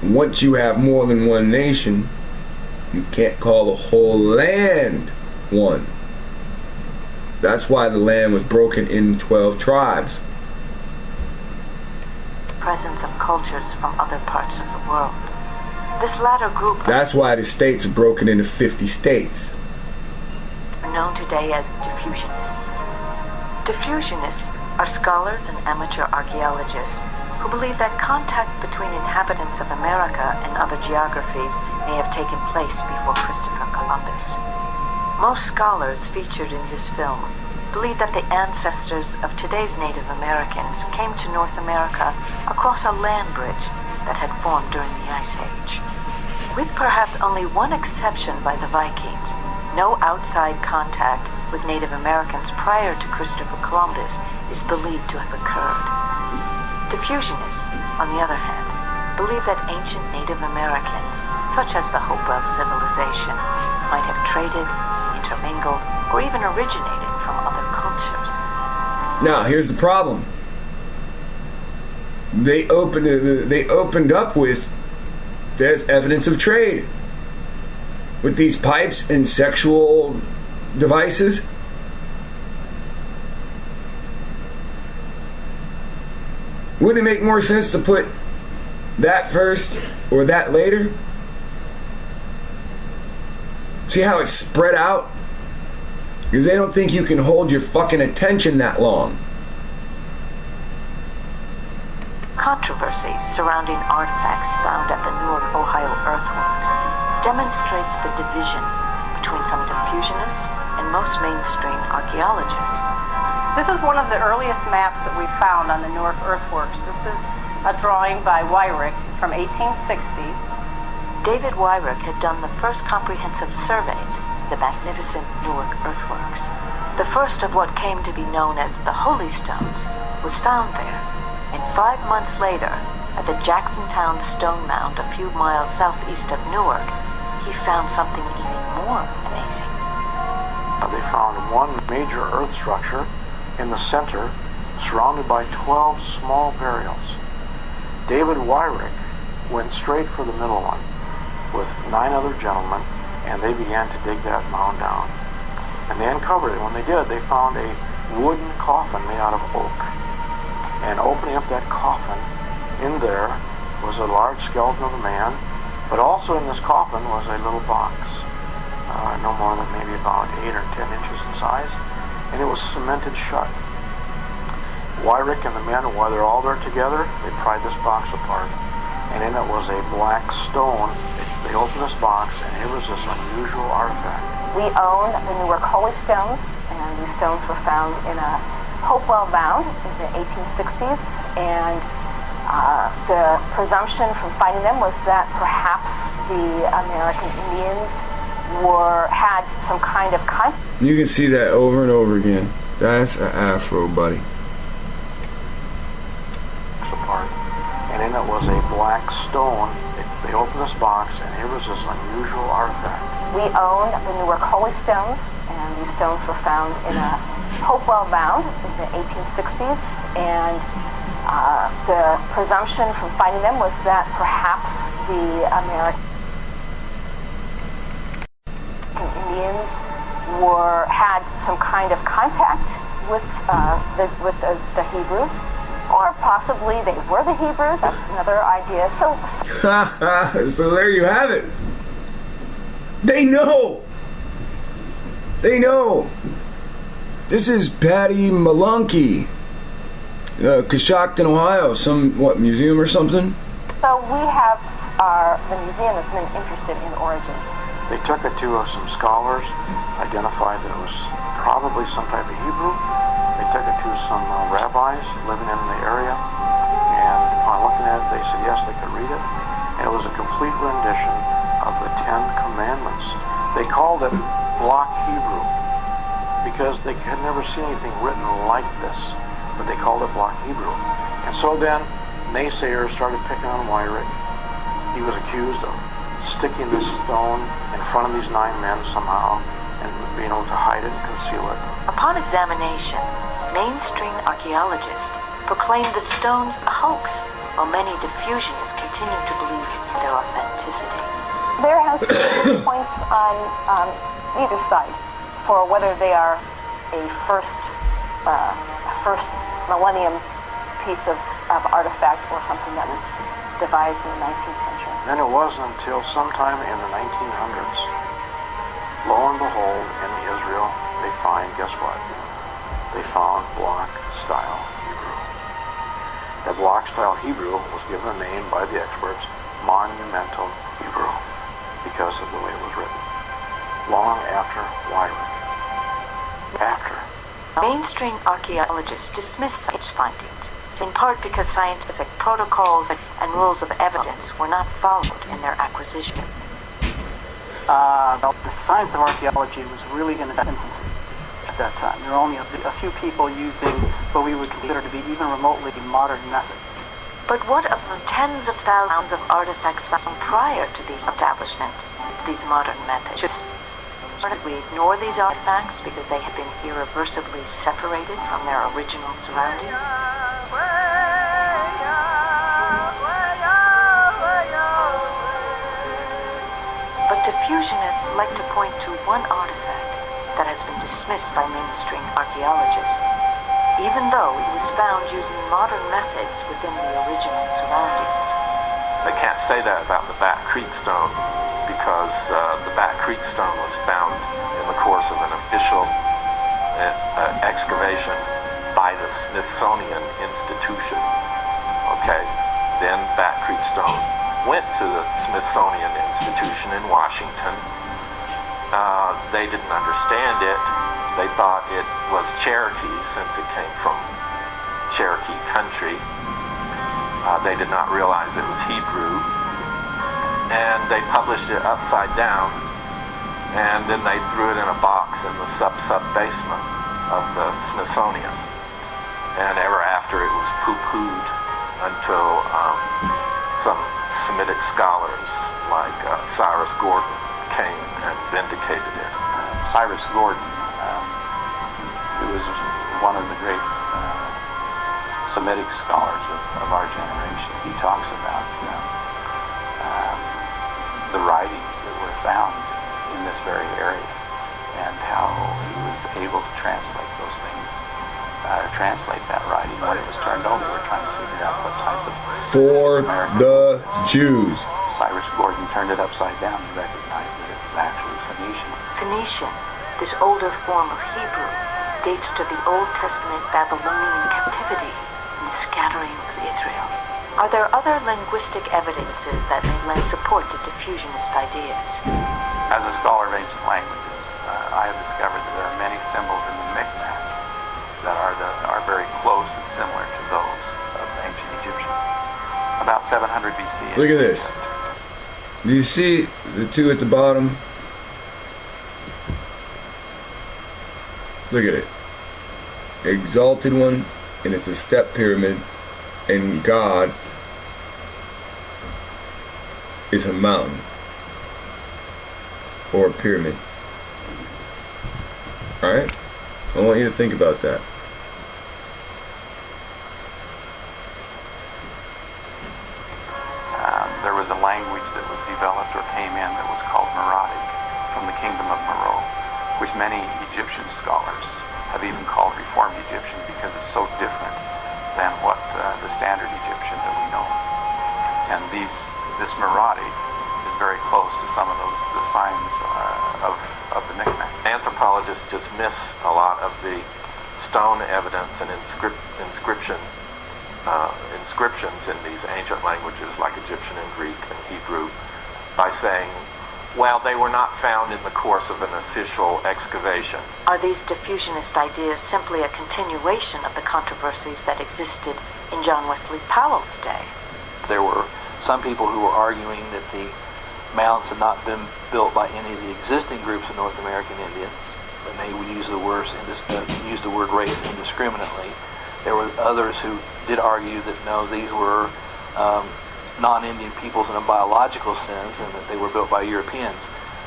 Once you have more than one nation, you can't call the whole land one. That's why the land was broken into 12 tribes. Presence of cultures from other parts of the world. This latter group That's why the states are broken into 50 states. are known today as diffusionists. Diffusionists are scholars and amateur archaeologists who believe that contact between inhabitants of America and other geographies may have taken place before Christopher Columbus. Most scholars featured in this film believe that the ancestors of today's Native Americans came to North America across a land bridge that had formed during the Ice Age. With perhaps only one exception by the Vikings, no outside contact with Native Americans prior to Christopher Columbus is believed to have occurred. Diffusionists, on the other hand, believe that ancient Native Americans, such as the Hopewell civilization, might have traded, intermingled, or even originated from other cultures. Now, here's the problem. They opened up with there's evidence of trade with these pipes and sexual devices. Wouldn't it make more sense to put that first or that later? See how it's spread out? Because they don't think you can hold your fucking attention that long. Controversy surrounding artifacts found at the Newark, Ohio earthworks demonstrates the division between some diffusionists and most mainstream archaeologists. This is one of the earliest maps that we found on the Newark earthworks. This is a drawing by Wyrick from 1860. David Wyrick had done the first comprehensive surveys of the magnificent Newark earthworks. The first of what came to be known as the Holy Stones was found there, and 5 months later, at the Jacksontown Stone Mound a few miles southeast of Newark, he found something even more amazing. They found one major earth structure in the center, surrounded by 12 small burials. David Wyrick went straight for the middle one with 9 other gentlemen, and they began to dig that mound down. And they uncovered it. When they did, they found a wooden coffin made out of oak. And opening up that coffin, in there was a large skeleton of a man, but also in this coffin was a little box, no more than maybe about 8 or 10 inches in size, and it was cemented shut. Wyrick and the men, while they're all there together, they pried this box apart, and in it was a black stone. They opened this box, and here was this unusual artifact. We own the Newark Holy Stones, and these stones were found in a Hopewell mound in the 1860s, and the presumption from finding them was that perhaps the American Indians had some kind of You can see that over and over again. That's an afro, buddy. Apart, and in it was a black stone. They opened this box, and here was this unusual artifact. We own the Newark Holy Stones, and these stones were found in a Hopewell mound in the 1860s, and the presumption from finding them was that perhaps the American Indians had some kind of contact with the Hebrews, or possibly they were the Hebrews. That's another idea. So there you have it. They know. They know. This is Patty Malunky, Coshocton, Ohio. Some museum or something? So we have the museum has been interested in origins. They took it to some scholars, identified that it was probably some type of Hebrew. They took it to some rabbis living in the area, and upon looking at it, they said yes, they could read it. And it was a complete rendition of the Ten Commandments. They called it block Hebrew because they had never seen anything written like this, but they called it block Hebrew. And so then naysayers started picking on Weyrich. He was accused of sticking this stone in front of these 9 men somehow and being able to hide it and conceal it. Upon examination, mainstream archaeologists proclaimed the stones a hoax, while many diffusionists continue to believe in their authenticity. There has been points on either side for whether they are a first millennium piece of artifact or something that was devised in the 19th century. Then it wasn't until sometime in the 1900s, lo and behold, in Israel, they find, guess what? They found block-style Hebrew. That block-style Hebrew was given a name by the experts, monumental Hebrew, because of the way it was written. Long after Weyrich. After. Mainstream archaeologists dismiss such findings, in part because scientific protocols and rules of evidence were not followed in their acquisition. The science of archaeology was really in its infancy at that time. There were only a few people using what we would consider to be even remotely modern methods. But what of the tens of thousands of artifacts found prior to the establishment of these modern methods? Should we ignore these artifacts because they had been irreversibly separated from their original surroundings? But diffusionists like to point to one artifact that has been dismissed by mainstream archaeologists, even though it was found using modern methods within the original surroundings. They can't say that about the Bat Creek stone because the Bat Creek stone was found in the course of an official excavation by the Smithsonian Institution. Okay, then Bat Creek stone went to the Smithsonian Institution in Washington. They didn't understand it. They thought it was Cherokee since it came from Cherokee country. They did not realize it was Hebrew. And they published it upside down. And then they threw it in a box in the sub-basement of the Smithsonian. And ever after it was poo-pooed until some Semitic scholars like Cyrus Gordon came and vindicated it. Cyrus Gordon, who was one of the great Semitic scholars of our generation, he talks about the writings that were found in this very area and how he was able to translate those things, translate that writing when it was turned over. We're trying to figure out what type of for the Jews. Cyrus Gordon turned it upside down and recognized that it was actually Phoenician. Phoenician, this older form of Hebrew, dates to the Old Testament Babylonian captivity and the scattering of Israel. Are there other linguistic evidences that may lend support to diffusionist ideas? As a scholar of ancient languages, I have discovered that there are many symbols in the Micmac that are very close and similar to those of ancient Egyptian. About 700 BC. Look at this. Do you see the two at the bottom? Look at it. Exalted one, and it's a step pyramid, and God is a mountain or a pyramid. Alright? I want you to think about that. There was a language that was developed or came in that was called Meroitic from the kingdom of Meroe, which many Egyptian scholars have even called Reformed Egyptian because it's so different than what the standard Egyptian that we know. And this Meroitic is very close to some of the signs of the Micmac. Anthropologists dismiss a lot of the stone evidence and inscriptions in these ancient languages like Egyptian and Greek and Hebrew by saying, well, they were not found in the course of an official excavation. Are these diffusionist ideas simply a continuation of the controversies that existed in John Wesley Powell's day? There were some people who were arguing that the mounds had not been built by any of the existing groups of North American Indians, and they would use the word race indiscriminately. There were others who did argue that no, these were non-Indian peoples in a biological sense, and that they were built by Europeans.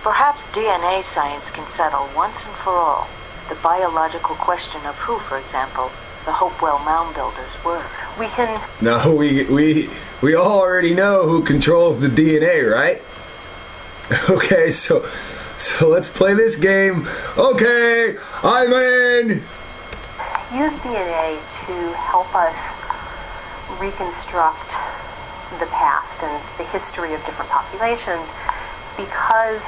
Perhaps DNA science can settle once and for all the biological question of who, for example, the Hopewell mound builders were. We can... No, we all already know who controls the DNA, right? Okay, so let's play this game. Okay, I'm in! Use DNA to help us reconstruct the past and the history of different populations, because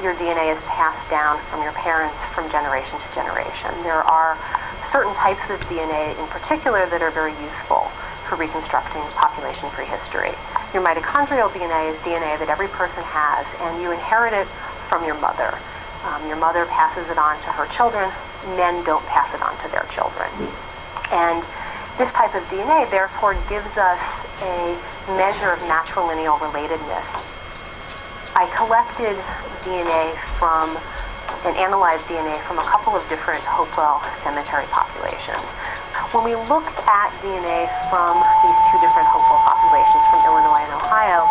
your DNA is passed down from your parents from generation to generation. There are certain types of DNA in particular that are very useful for reconstructing population prehistory. Your mitochondrial DNA is DNA that every person has, and you inherit it from your mother. Your mother passes it on to her children. Men don't pass it on to their children. And this type of DNA, therefore, gives us a measure of matrilineal relatedness. I collected DNA from and analyzed DNA from a couple of different Hopewell cemetery populations. When we looked at DNA from these two different Hopewell populations from Illinois and Ohio,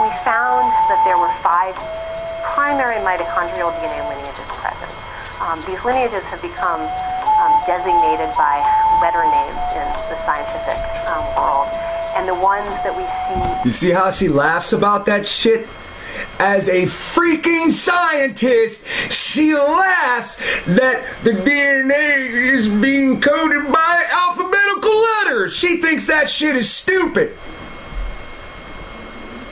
we found that there were 5 primary mitochondrial DNA lineages present. These lineages have become designated by letter names in the scientific world, and the ones that we see... You see how she laughs about that shit? As a freaking scientist, she laughs that the DNA is being coded by alphabetical letters. She thinks that shit is stupid.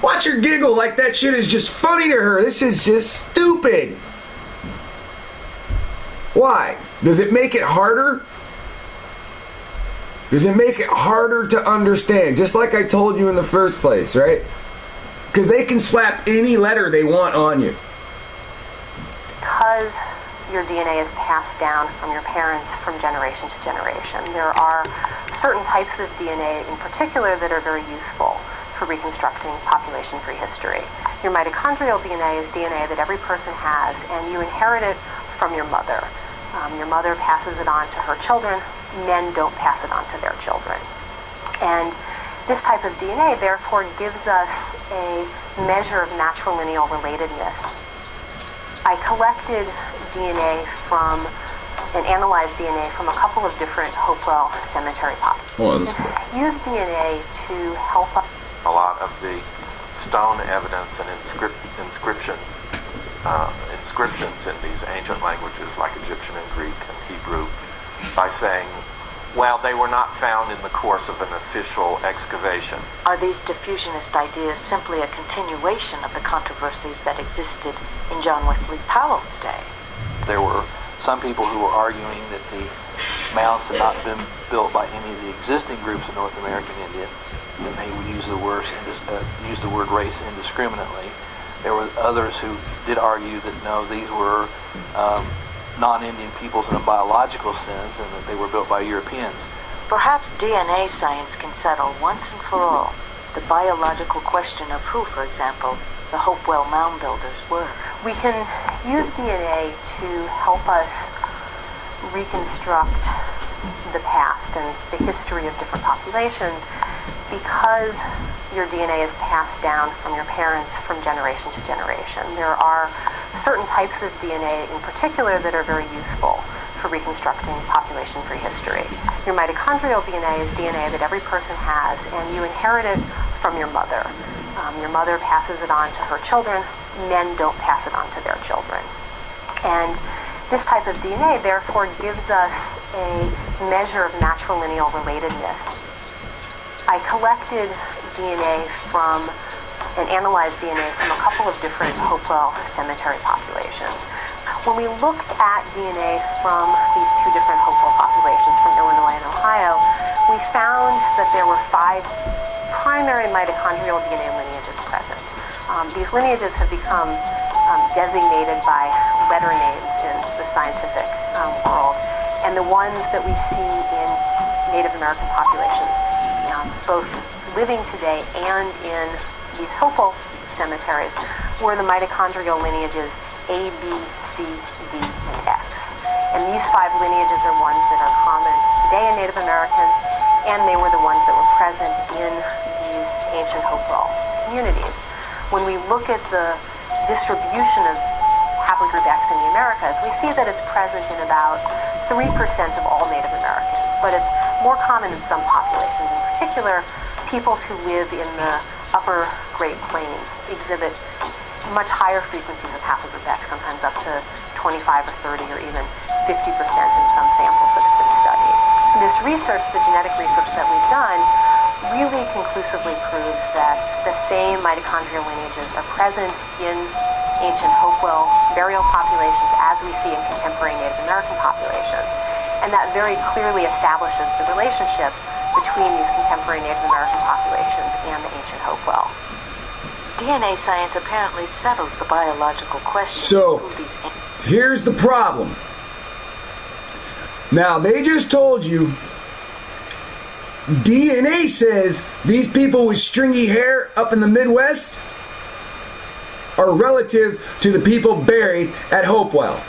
Watch her giggle like that shit is just funny to her. This is just stupid. Why? Does it make it harder? Does it make it harder to understand? Just like I told you in the first place, right? Because they can slap any letter they want on you. Because your DNA is passed down from your parents from generation to generation, there are certain types of DNA in particular that are very useful for reconstructing population prehistory. Your mitochondrial DNA is DNA that every person has, and you inherit it from your mother. Your mother passes it on to her children. Men don't pass it on to their children. And this type of DNA, therefore, gives us a measure of matrilineal relatedness. I collected DNA from and analyzed DNA from a couple of different Hopewell cemetery populations. Use DNA to help us. A lot of the stone evidence and inscriptions in these ancient languages like Egyptian and Greek and Hebrew by saying, well, they were not found in the course of an official excavation. Are these diffusionist ideas simply a continuation of the controversies that existed in John Wesley Powell's day? There were some people who were arguing that the mounds had not been built by any of the existing groups of North American Indians, and they would use the word race indiscriminately. There were others who did argue that no, these were non-Indian peoples in a biological sense, and that they were built by Europeans. Perhaps DNA science can settle once and for all the biological question of who, for example, the Hopewell mound builders were. We can use DNA to help us reconstruct the past and the history of different populations, because your DNA is passed down from your parents from generation to generation. There are certain types of DNA in particular that are very useful for reconstructing population prehistory. Your mitochondrial DNA is DNA that every person has, and you inherit it from your mother. Your mother passes it on to her children. Men don't pass it on to their children. And this type of DNA, therefore, gives us a measure of matrilineal relatedness. I collected DNA from and analyzed DNA from a couple of different Hopewell cemetery populations. When we looked at DNA from these two different Hopewell populations from Illinois and Ohio, we found that there were 5 primary mitochondrial DNA lineages present. These lineages have become designated by letter names in the scientific world, and the ones that we see in Native American populations, both living today and in these Hopewell cemeteries, were the mitochondrial lineages A, B, C, D, and X. And these 5 lineages are ones that are common today in Native Americans, and they were the ones that were present in these ancient Hopewell communities. When we look at the distribution of haplogroup X in the Americas, we see that it's present in about 3% of all Native Americans, but it's more common in some populations. In particular, peoples who live in the upper Great Plains exhibit much higher frequencies of haplogroup X, sometimes up to 25 or 30 or even 50% in some samples that have been studied. This research, the genetic research that we've done, really conclusively proves that the same mitochondrial lineages are present in ancient Hopewell burial populations as we see in contemporary Native American populations. And that very clearly establishes the relationship between these contemporary Native American populations and the ancient Hopewell. DNA science apparently settles the biological question. So, here's the problem. Now, they just told you DNA says these people with stringy hair up in the Midwest are relative to the people buried at Hopewell.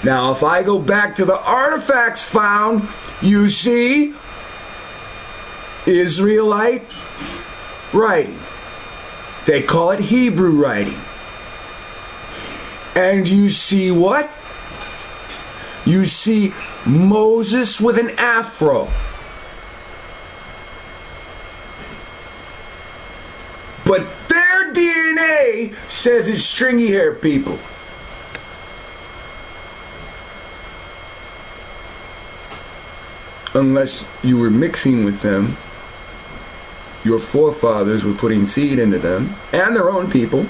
Now, if I go back to the artifacts found, you see Israelite writing. They call it Hebrew writing. And you see what? You see Moses with an afro. But their DNA says it's stringy hair people. Unless you were mixing with them, your forefathers were putting seed into them and their own people.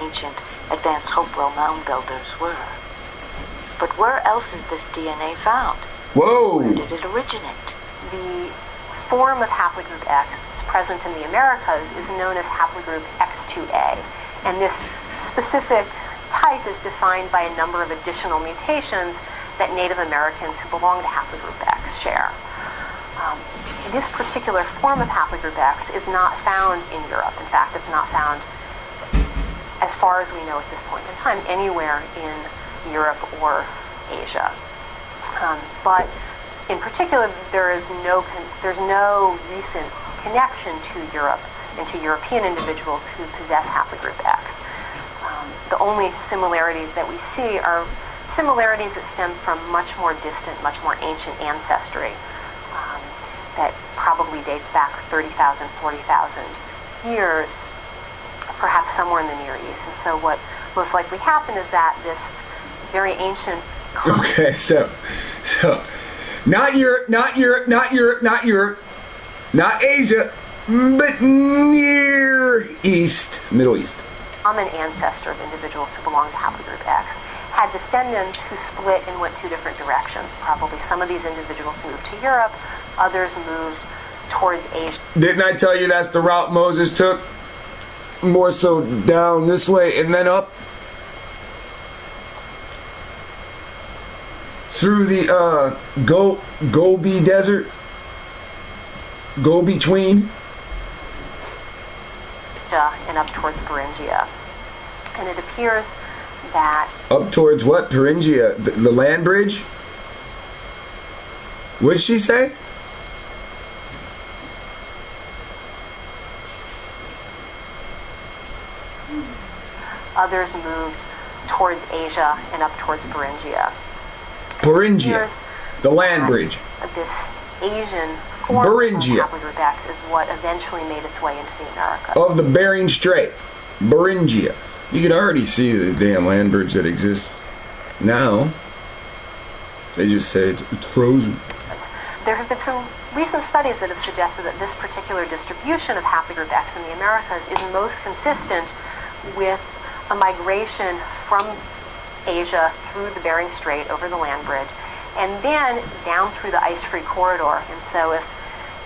Ancient advanced Hopewell mound builders were. But where else is this DNA found? Whoa! Where did it originate? The form of haplogroup X that's present in the Americas is known as haplogroup X2A. And this specific type is defined by a number of additional mutations that Native Americans who belong to haplogroup X share. This particular form of haplogroup X is not found in Europe. In fact, it's not found, as far as we know at this point in time, anywhere in Europe or Asia. But in particular, there's no recent connection to Europe and to European individuals who possess haplogroup X. The only similarities that we see are similarities that stem from much more distant, much more ancient ancestry that probably dates back 30,000, 40,000 years, perhaps somewhere in the Near East. And so what most likely happened is that this very ancient... Okay, so not Europe, not Asia, but Near East, Middle East. Common ancestor of individuals who belong to haplogroup X had descendants who split and went 2 different directions. Probably some of these individuals moved to Europe, others moved towards Asia. Didn't I tell you that's the route Moses took? More so down this way and then up? Through the Gobi Desert? Go-between? And up towards Thuringia. And it appears that... Up towards what? Thuringia? The land bridge? What did she say? Others moved towards Asia and up towards Beringia. Beringia, the land bridge. This Asian form Beringia. of haplogroup X is what eventually made its way into the Americas. Of the Bering Strait, Beringia. You can already see the damn land bridge that exists now. They just say it's frozen. There have been some recent studies that have suggested that this particular distribution of haplogroup X in the Americas is most consistent with a migration from Asia through the Bering Strait over the land bridge and then down through the ice-free corridor. And so if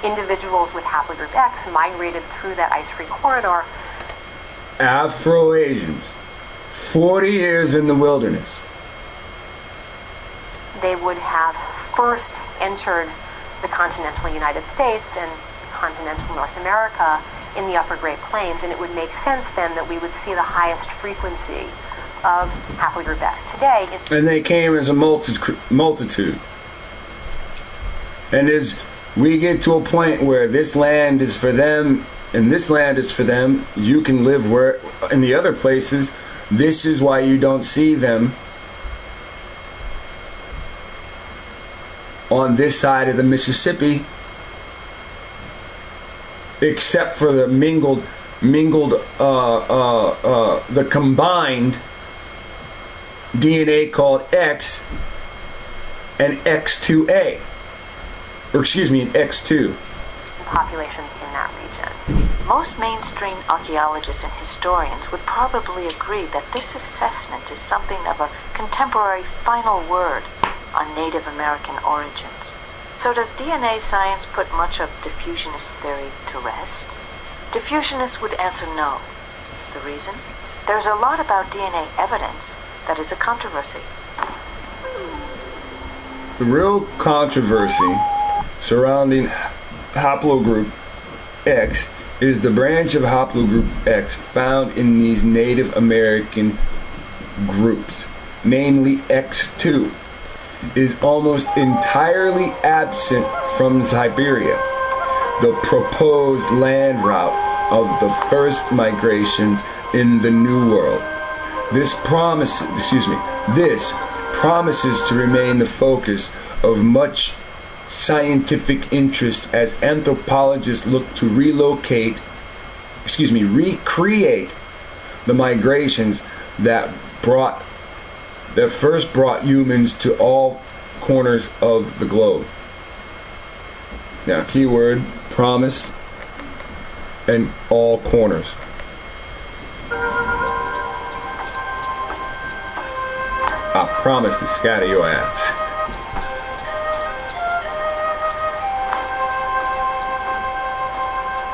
individuals with haplogroup X migrated through that ice-free corridor, Afro-Asians, 40 years in the wilderness, they would have first entered the continental United States and continental North America in the upper Great Plains, and it would make sense then that we would see the highest frequency of haplogroup X today. And they came as a multitude. And as we get to a point where this land is for them and this land is for them, you can live where in the other places. This is why you don't see them on this side of the Mississippi, except for the the combined DNA called X and X2A, or excuse me, an X2. Populations in that region. Most mainstream archaeologists and historians would probably agree that this assessment is something of a contemporary final word on Native American origins. So does DNA science put much of diffusionist theory to rest? Diffusionists would answer no. The reason? There's a lot about DNA evidence that is a controversy. The real controversy surrounding haplogroup X is the branch of haplogroup X found in these Native American groups, namely X2, is almost entirely absent from Siberia, the proposed land route of the first migrations in the New World. This promises to remain the focus of much scientific recreate the migrations that first brought humans to all corners of the globe. Now, keyword, promise, and all corners. I promise to scatter your ass.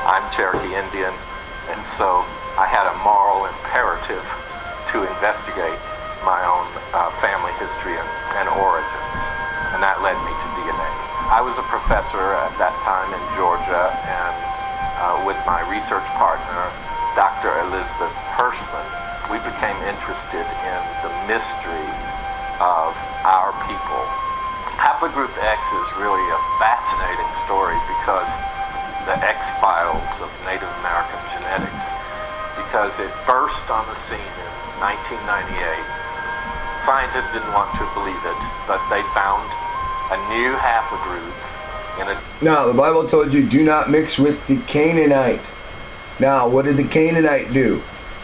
I'm Cherokee Indian, and so I had a moral imperative to investigate my own family history and origins, and that led me to DNA. I was a professor at that time in Georgia, and with my research partner, Dr. Elizabeth Hirschman, we became interested in the mystery of our people. Haplogroup X is really a fascinating story because the X-Files of Native American genetics, because it burst on the scene in 1998. Scientists didn't want to believe it, but they found a new haplogroup in a... Now, the Bible told you, do not mix with the Canaanite. Now, what did the Canaanite do?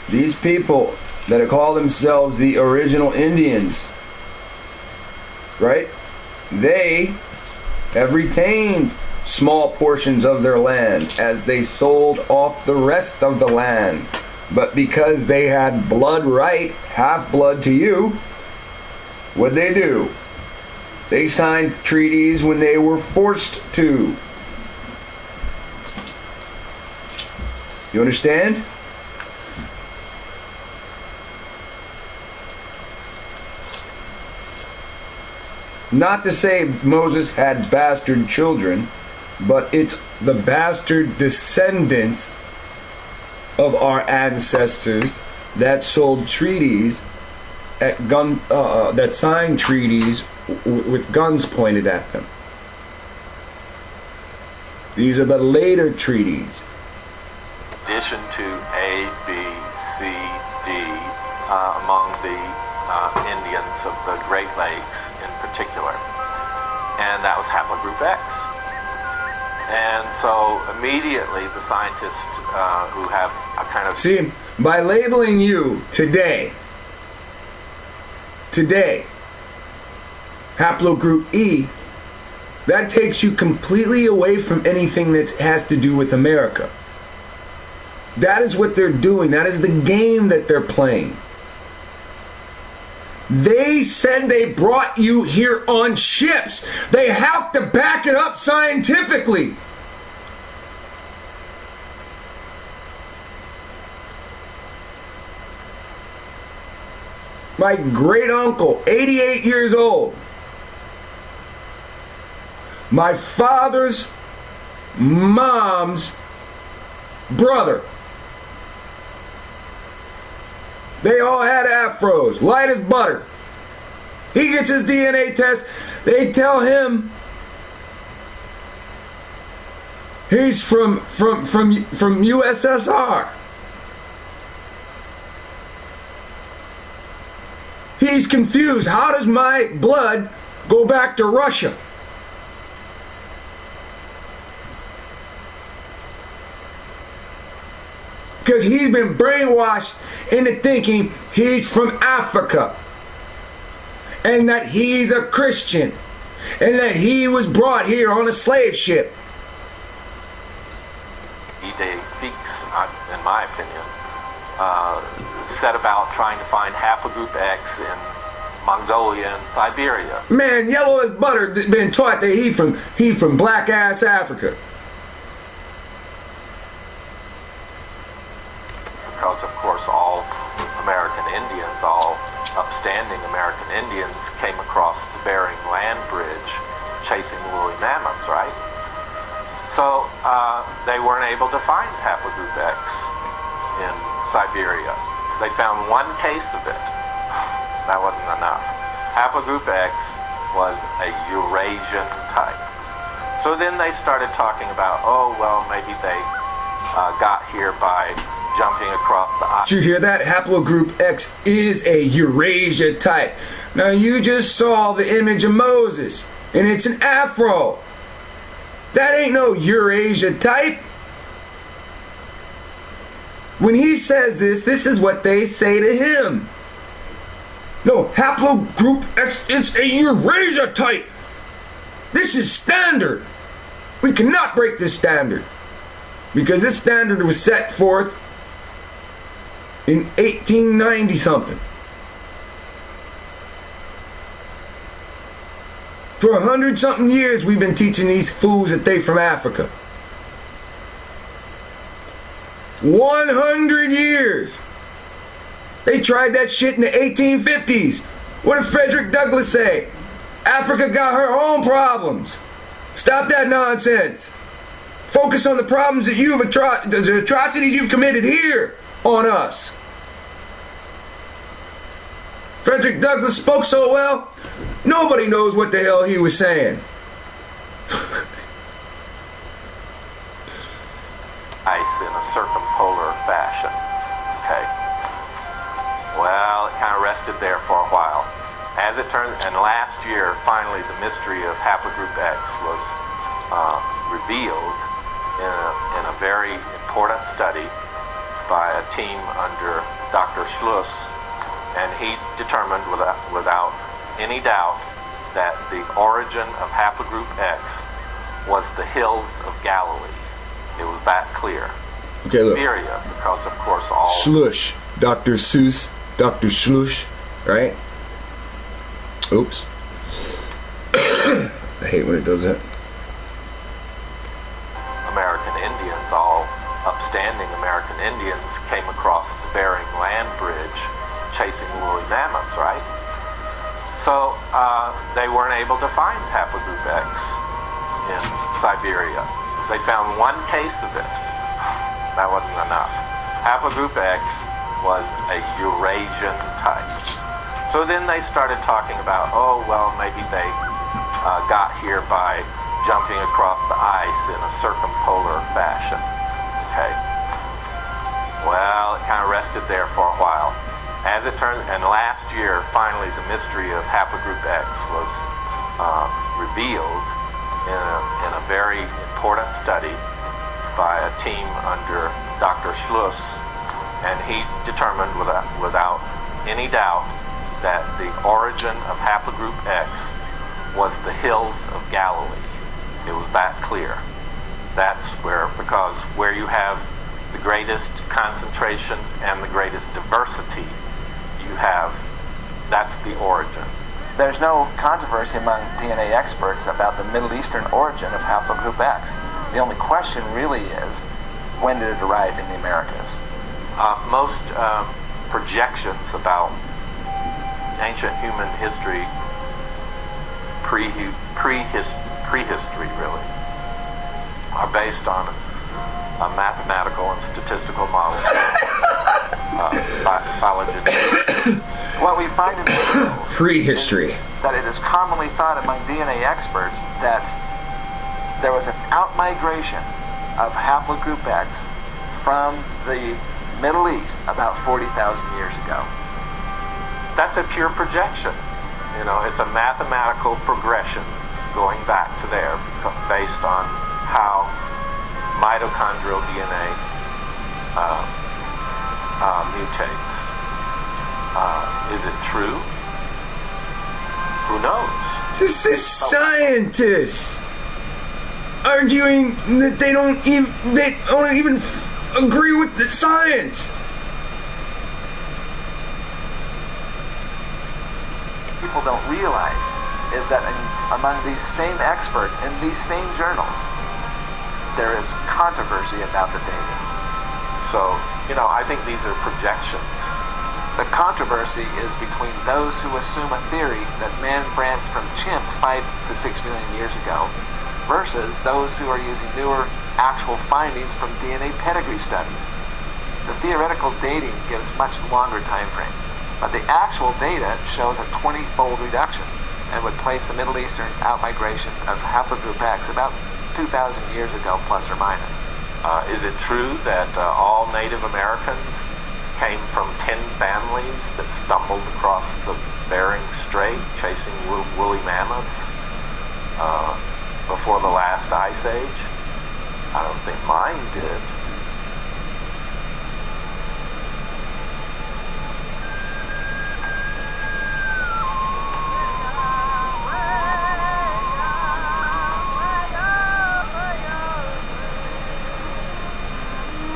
These people that call themselves the original Indians, right? They have retained small portions of their land as they sold off the rest of the land. But because they had blood right, half-blood to you, what'd they do? They signed treaties when they were forced to. You understand? Not to say Moses had bastard children, but it's the bastard descendants of our ancestors that sold treaties that signed treaties with guns pointed at them. These are the later treaties. In addition to A, B, C, D, among the Indians of the Great Lakes in particular. And that was haplogroup X. And so immediately the scientists who have a kind of... See, by labeling you today, haplogroup E, that takes you completely away from anything that has to do with America. That is what they're doing. That is the game that they're playing. They said they brought you here on ships. They have to back it up scientifically. My great uncle, 88 years old. My father's mom's brother. They all had afros, light as butter. He gets his DNA test. They tell him he's from USSR. He's confused. How does my blood go back to Russia? Because he's been brainwashed into thinking he's from Africa. And that he's a Christian. And that he was brought here on a slave ship. E-Day Peaks, in my opinion, set about trying to find haplogroup X in Mongolia and Siberia. Man, yellow as butter been taught that he from black ass Africa. Because of course all American Indians, all upstanding American Indians came across the Bering Land Bridge chasing woolly mammoths, right? So they weren't able to find haplogroup X in Siberia. They found one case of it. That wasn't enough. Haplogroup X was a Eurasian type. So then they started talking about, oh, well, maybe they got here by jumping across the... Did you hear that? Haplogroup X is a Eurasia type. Now you just saw the image of Moses, and it's an afro. That ain't no Eurasia type. When he says this is what they say to him. No, haplogroup X is a Eurasia type. This is standard. We cannot break this standard. Because this standard was set forth in 1890 something. For 100 something years we've been teaching these fools that they from Africa. 100 years. They tried that shit in the 1850s. What did Frederick Douglass say? Africa got her own problems. Stop that nonsense. Focus on the problems that the atrocities you've committed here on us. Frederick Douglass spoke so well, nobody knows what the hell he was saying. Ice in a circumpolar fashion. Okay. Well, it kind of rested there for a while. As it turns, and last year, finally, the mystery of haplogroup X was revealed in a very important study by a team under Dr. Schluss, and he determined without any doubt that the origin of haplogroup X was the hills of Galilee. It was that clear. Okay, look. Syria, because of course all... Schluss. Dr. Seuss. Dr. Schluss. Right? Oops. I hate when it does that. American Indians, all upstanding American Indians, came across the Bering Land Bridge chasing woolly mammoths, right? So they weren't able to find haplogroup X in Siberia. They found one case of it. That wasn't enough. Haplogroup X was a Eurasian type. So then they started talking about, oh, well, maybe they got here by jumping across the ice in a circumpolar fashion. Okay. Well, it kind of rested there for a while. As it turned, and last year, finally, the mystery of haplogroup X was revealed in a very important study by a team under Dr. Schluss, and he determined without any doubt that the origin of haplogroup X was the hills of Galilee. It was that clear. That's because where you have the greatest concentration and the greatest diversity, that's the origin. There's no controversy among DNA experts about the Middle Eastern origin of haplogroup X. The only question really is, when did it arrive in the Americas? Most projections about ancient human history, prehistory really, are based on a mathematical and statistical model phylogenetic. What we find in prehistory is that it is commonly thought among DNA experts that there was an outmigration of haplogroup X from the Middle East about 40,000 years ago. That's a pure projection. It's a mathematical progression going back to there based on how mitochondrial DNA mutates. Is it true? Who knows? This is scientists arguing that they don't even agree with the science. People don't realize is that among these same experts in these same journals, there is controversy about the dating. So, I think these are projections. The controversy is between those who assume a theory that man branched from chimps 5 to 6 million years ago versus those who are using newer actual findings from DNA pedigree studies. The theoretical dating gives much longer time frames, but the actual data shows a 20-fold reduction and would place the Middle Eastern outmigration of haplogroup X about 2,000 years ago, plus or minus. Is it true that all Native Americans came from 10 families that stumbled across the Bering Strait chasing woolly mammoths before the last ice age? I don't think mine did.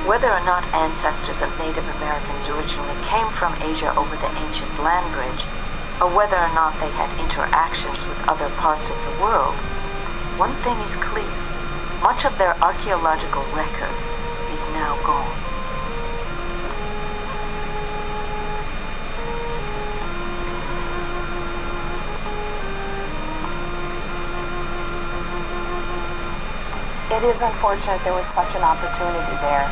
Whether or not ancestors of Native Americans originally came from Asia over the ancient land bridge, or whether or not they had interactions with other parts of the world, one thing is clear. Much of their archaeological record is now gone. It is unfortunate there was such an opportunity there,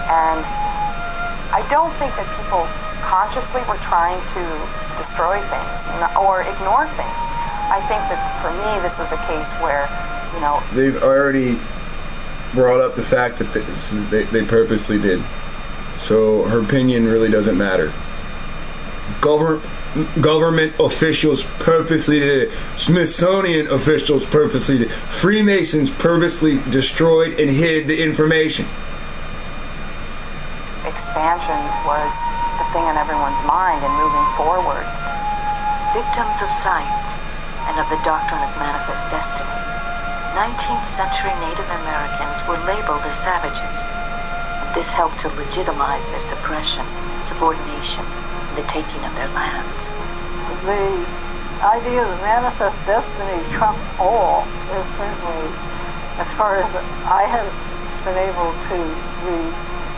and I don't think that people consciously were trying to destroy things or ignore things. I think that for me this is a case where, they've already brought up the fact that they purposely did. So her opinion really doesn't matter. Government officials purposely did it. Smithsonian officials purposely did it. Freemasons purposely destroyed and hid the information. Expansion was the thing on everyone's mind and moving forward. Victims of science and of the doctrine of manifest destiny, 19th century Native Americans were labeled as savages. This helped to legitimize their suppression, subordination, and the taking of their lands. The idea of manifest destiny trumps all is certainly, as far as I have been able to read,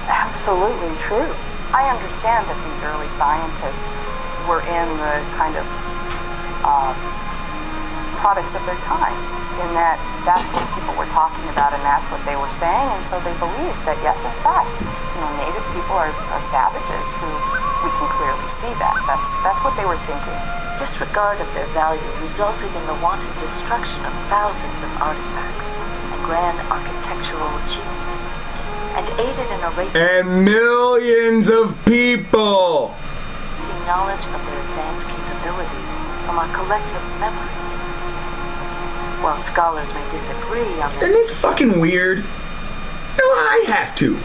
absolutely true. I understand that these early scientists were in the kind of products of their time, in that that's what people were talking about and that's what they were saying, and so they believed that yes, in fact, Native people are savages who we can clearly see that. That's what they were thinking. Disregard of their value resulted in the wanton destruction of thousands of artifacts and grand architectural achievements, and aided in erasing and millions of people knowledge of their advanced capabilities from our collective memories. While scholars may disagree on this, and it's fucking weird. No, I have to.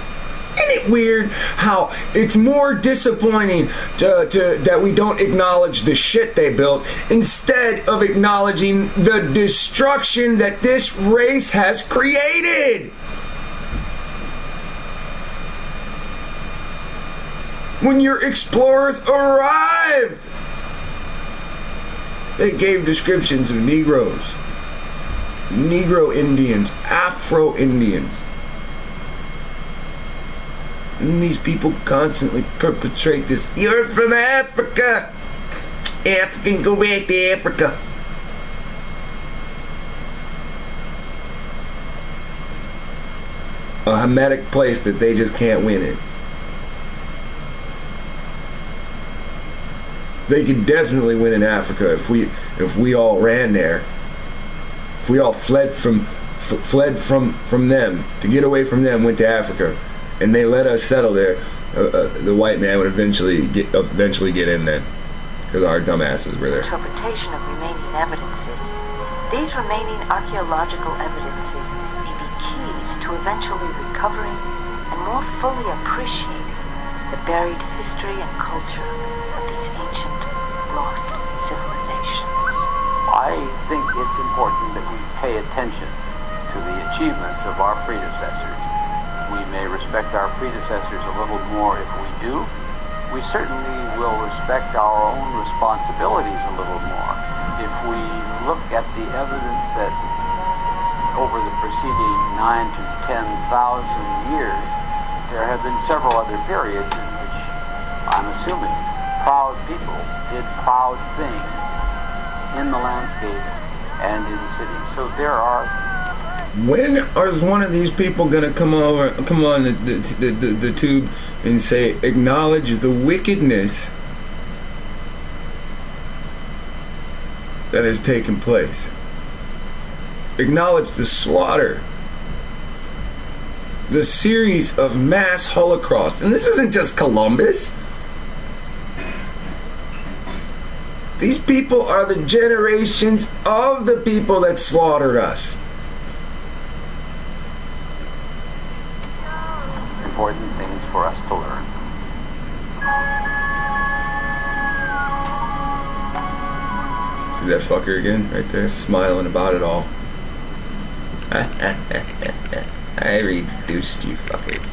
Isn't it weird how it's more disappointing that we don't acknowledge the shit they built instead of acknowledging the destruction that this race has created? When your explorers arrived, they gave descriptions of Negroes, Negro Indians, Afro Indians. And these people constantly perpetrate this, "You're from Africa. African, go back to Africa." A Hamitic place that they just can't win in. They could definitely win in Africa if we all ran there. If we all fled from them, to get away from them, went to Africa, and they let us settle there, the white man would eventually get in then, because our dumbasses were there. Interpretation of remaining evidences. These remaining archaeological evidences may be keys to eventually recovering and more fully appreciating the buried history and culture of these ancient, lost civilizations. I think it's important that we pay attention to the achievements of our predecessors. We may respect our predecessors a little more if we do. We certainly will respect our own responsibilities a little more if we look at the evidence that over the preceding 9,000 to 10,000 years, there have been several other periods in which, I'm assuming, proud people did proud things in the landscape and in cities. So there are. When is one of these people gonna come on the tube and say, acknowledge the wickedness that has taken place? Acknowledge the slaughter, the series of mass Holocaust. And this isn't just Columbus. These people are the generations of the people that slaughtered us. Important things for us to learn. See that fucker again, right there, smiling about it all. I reduced you fuckers.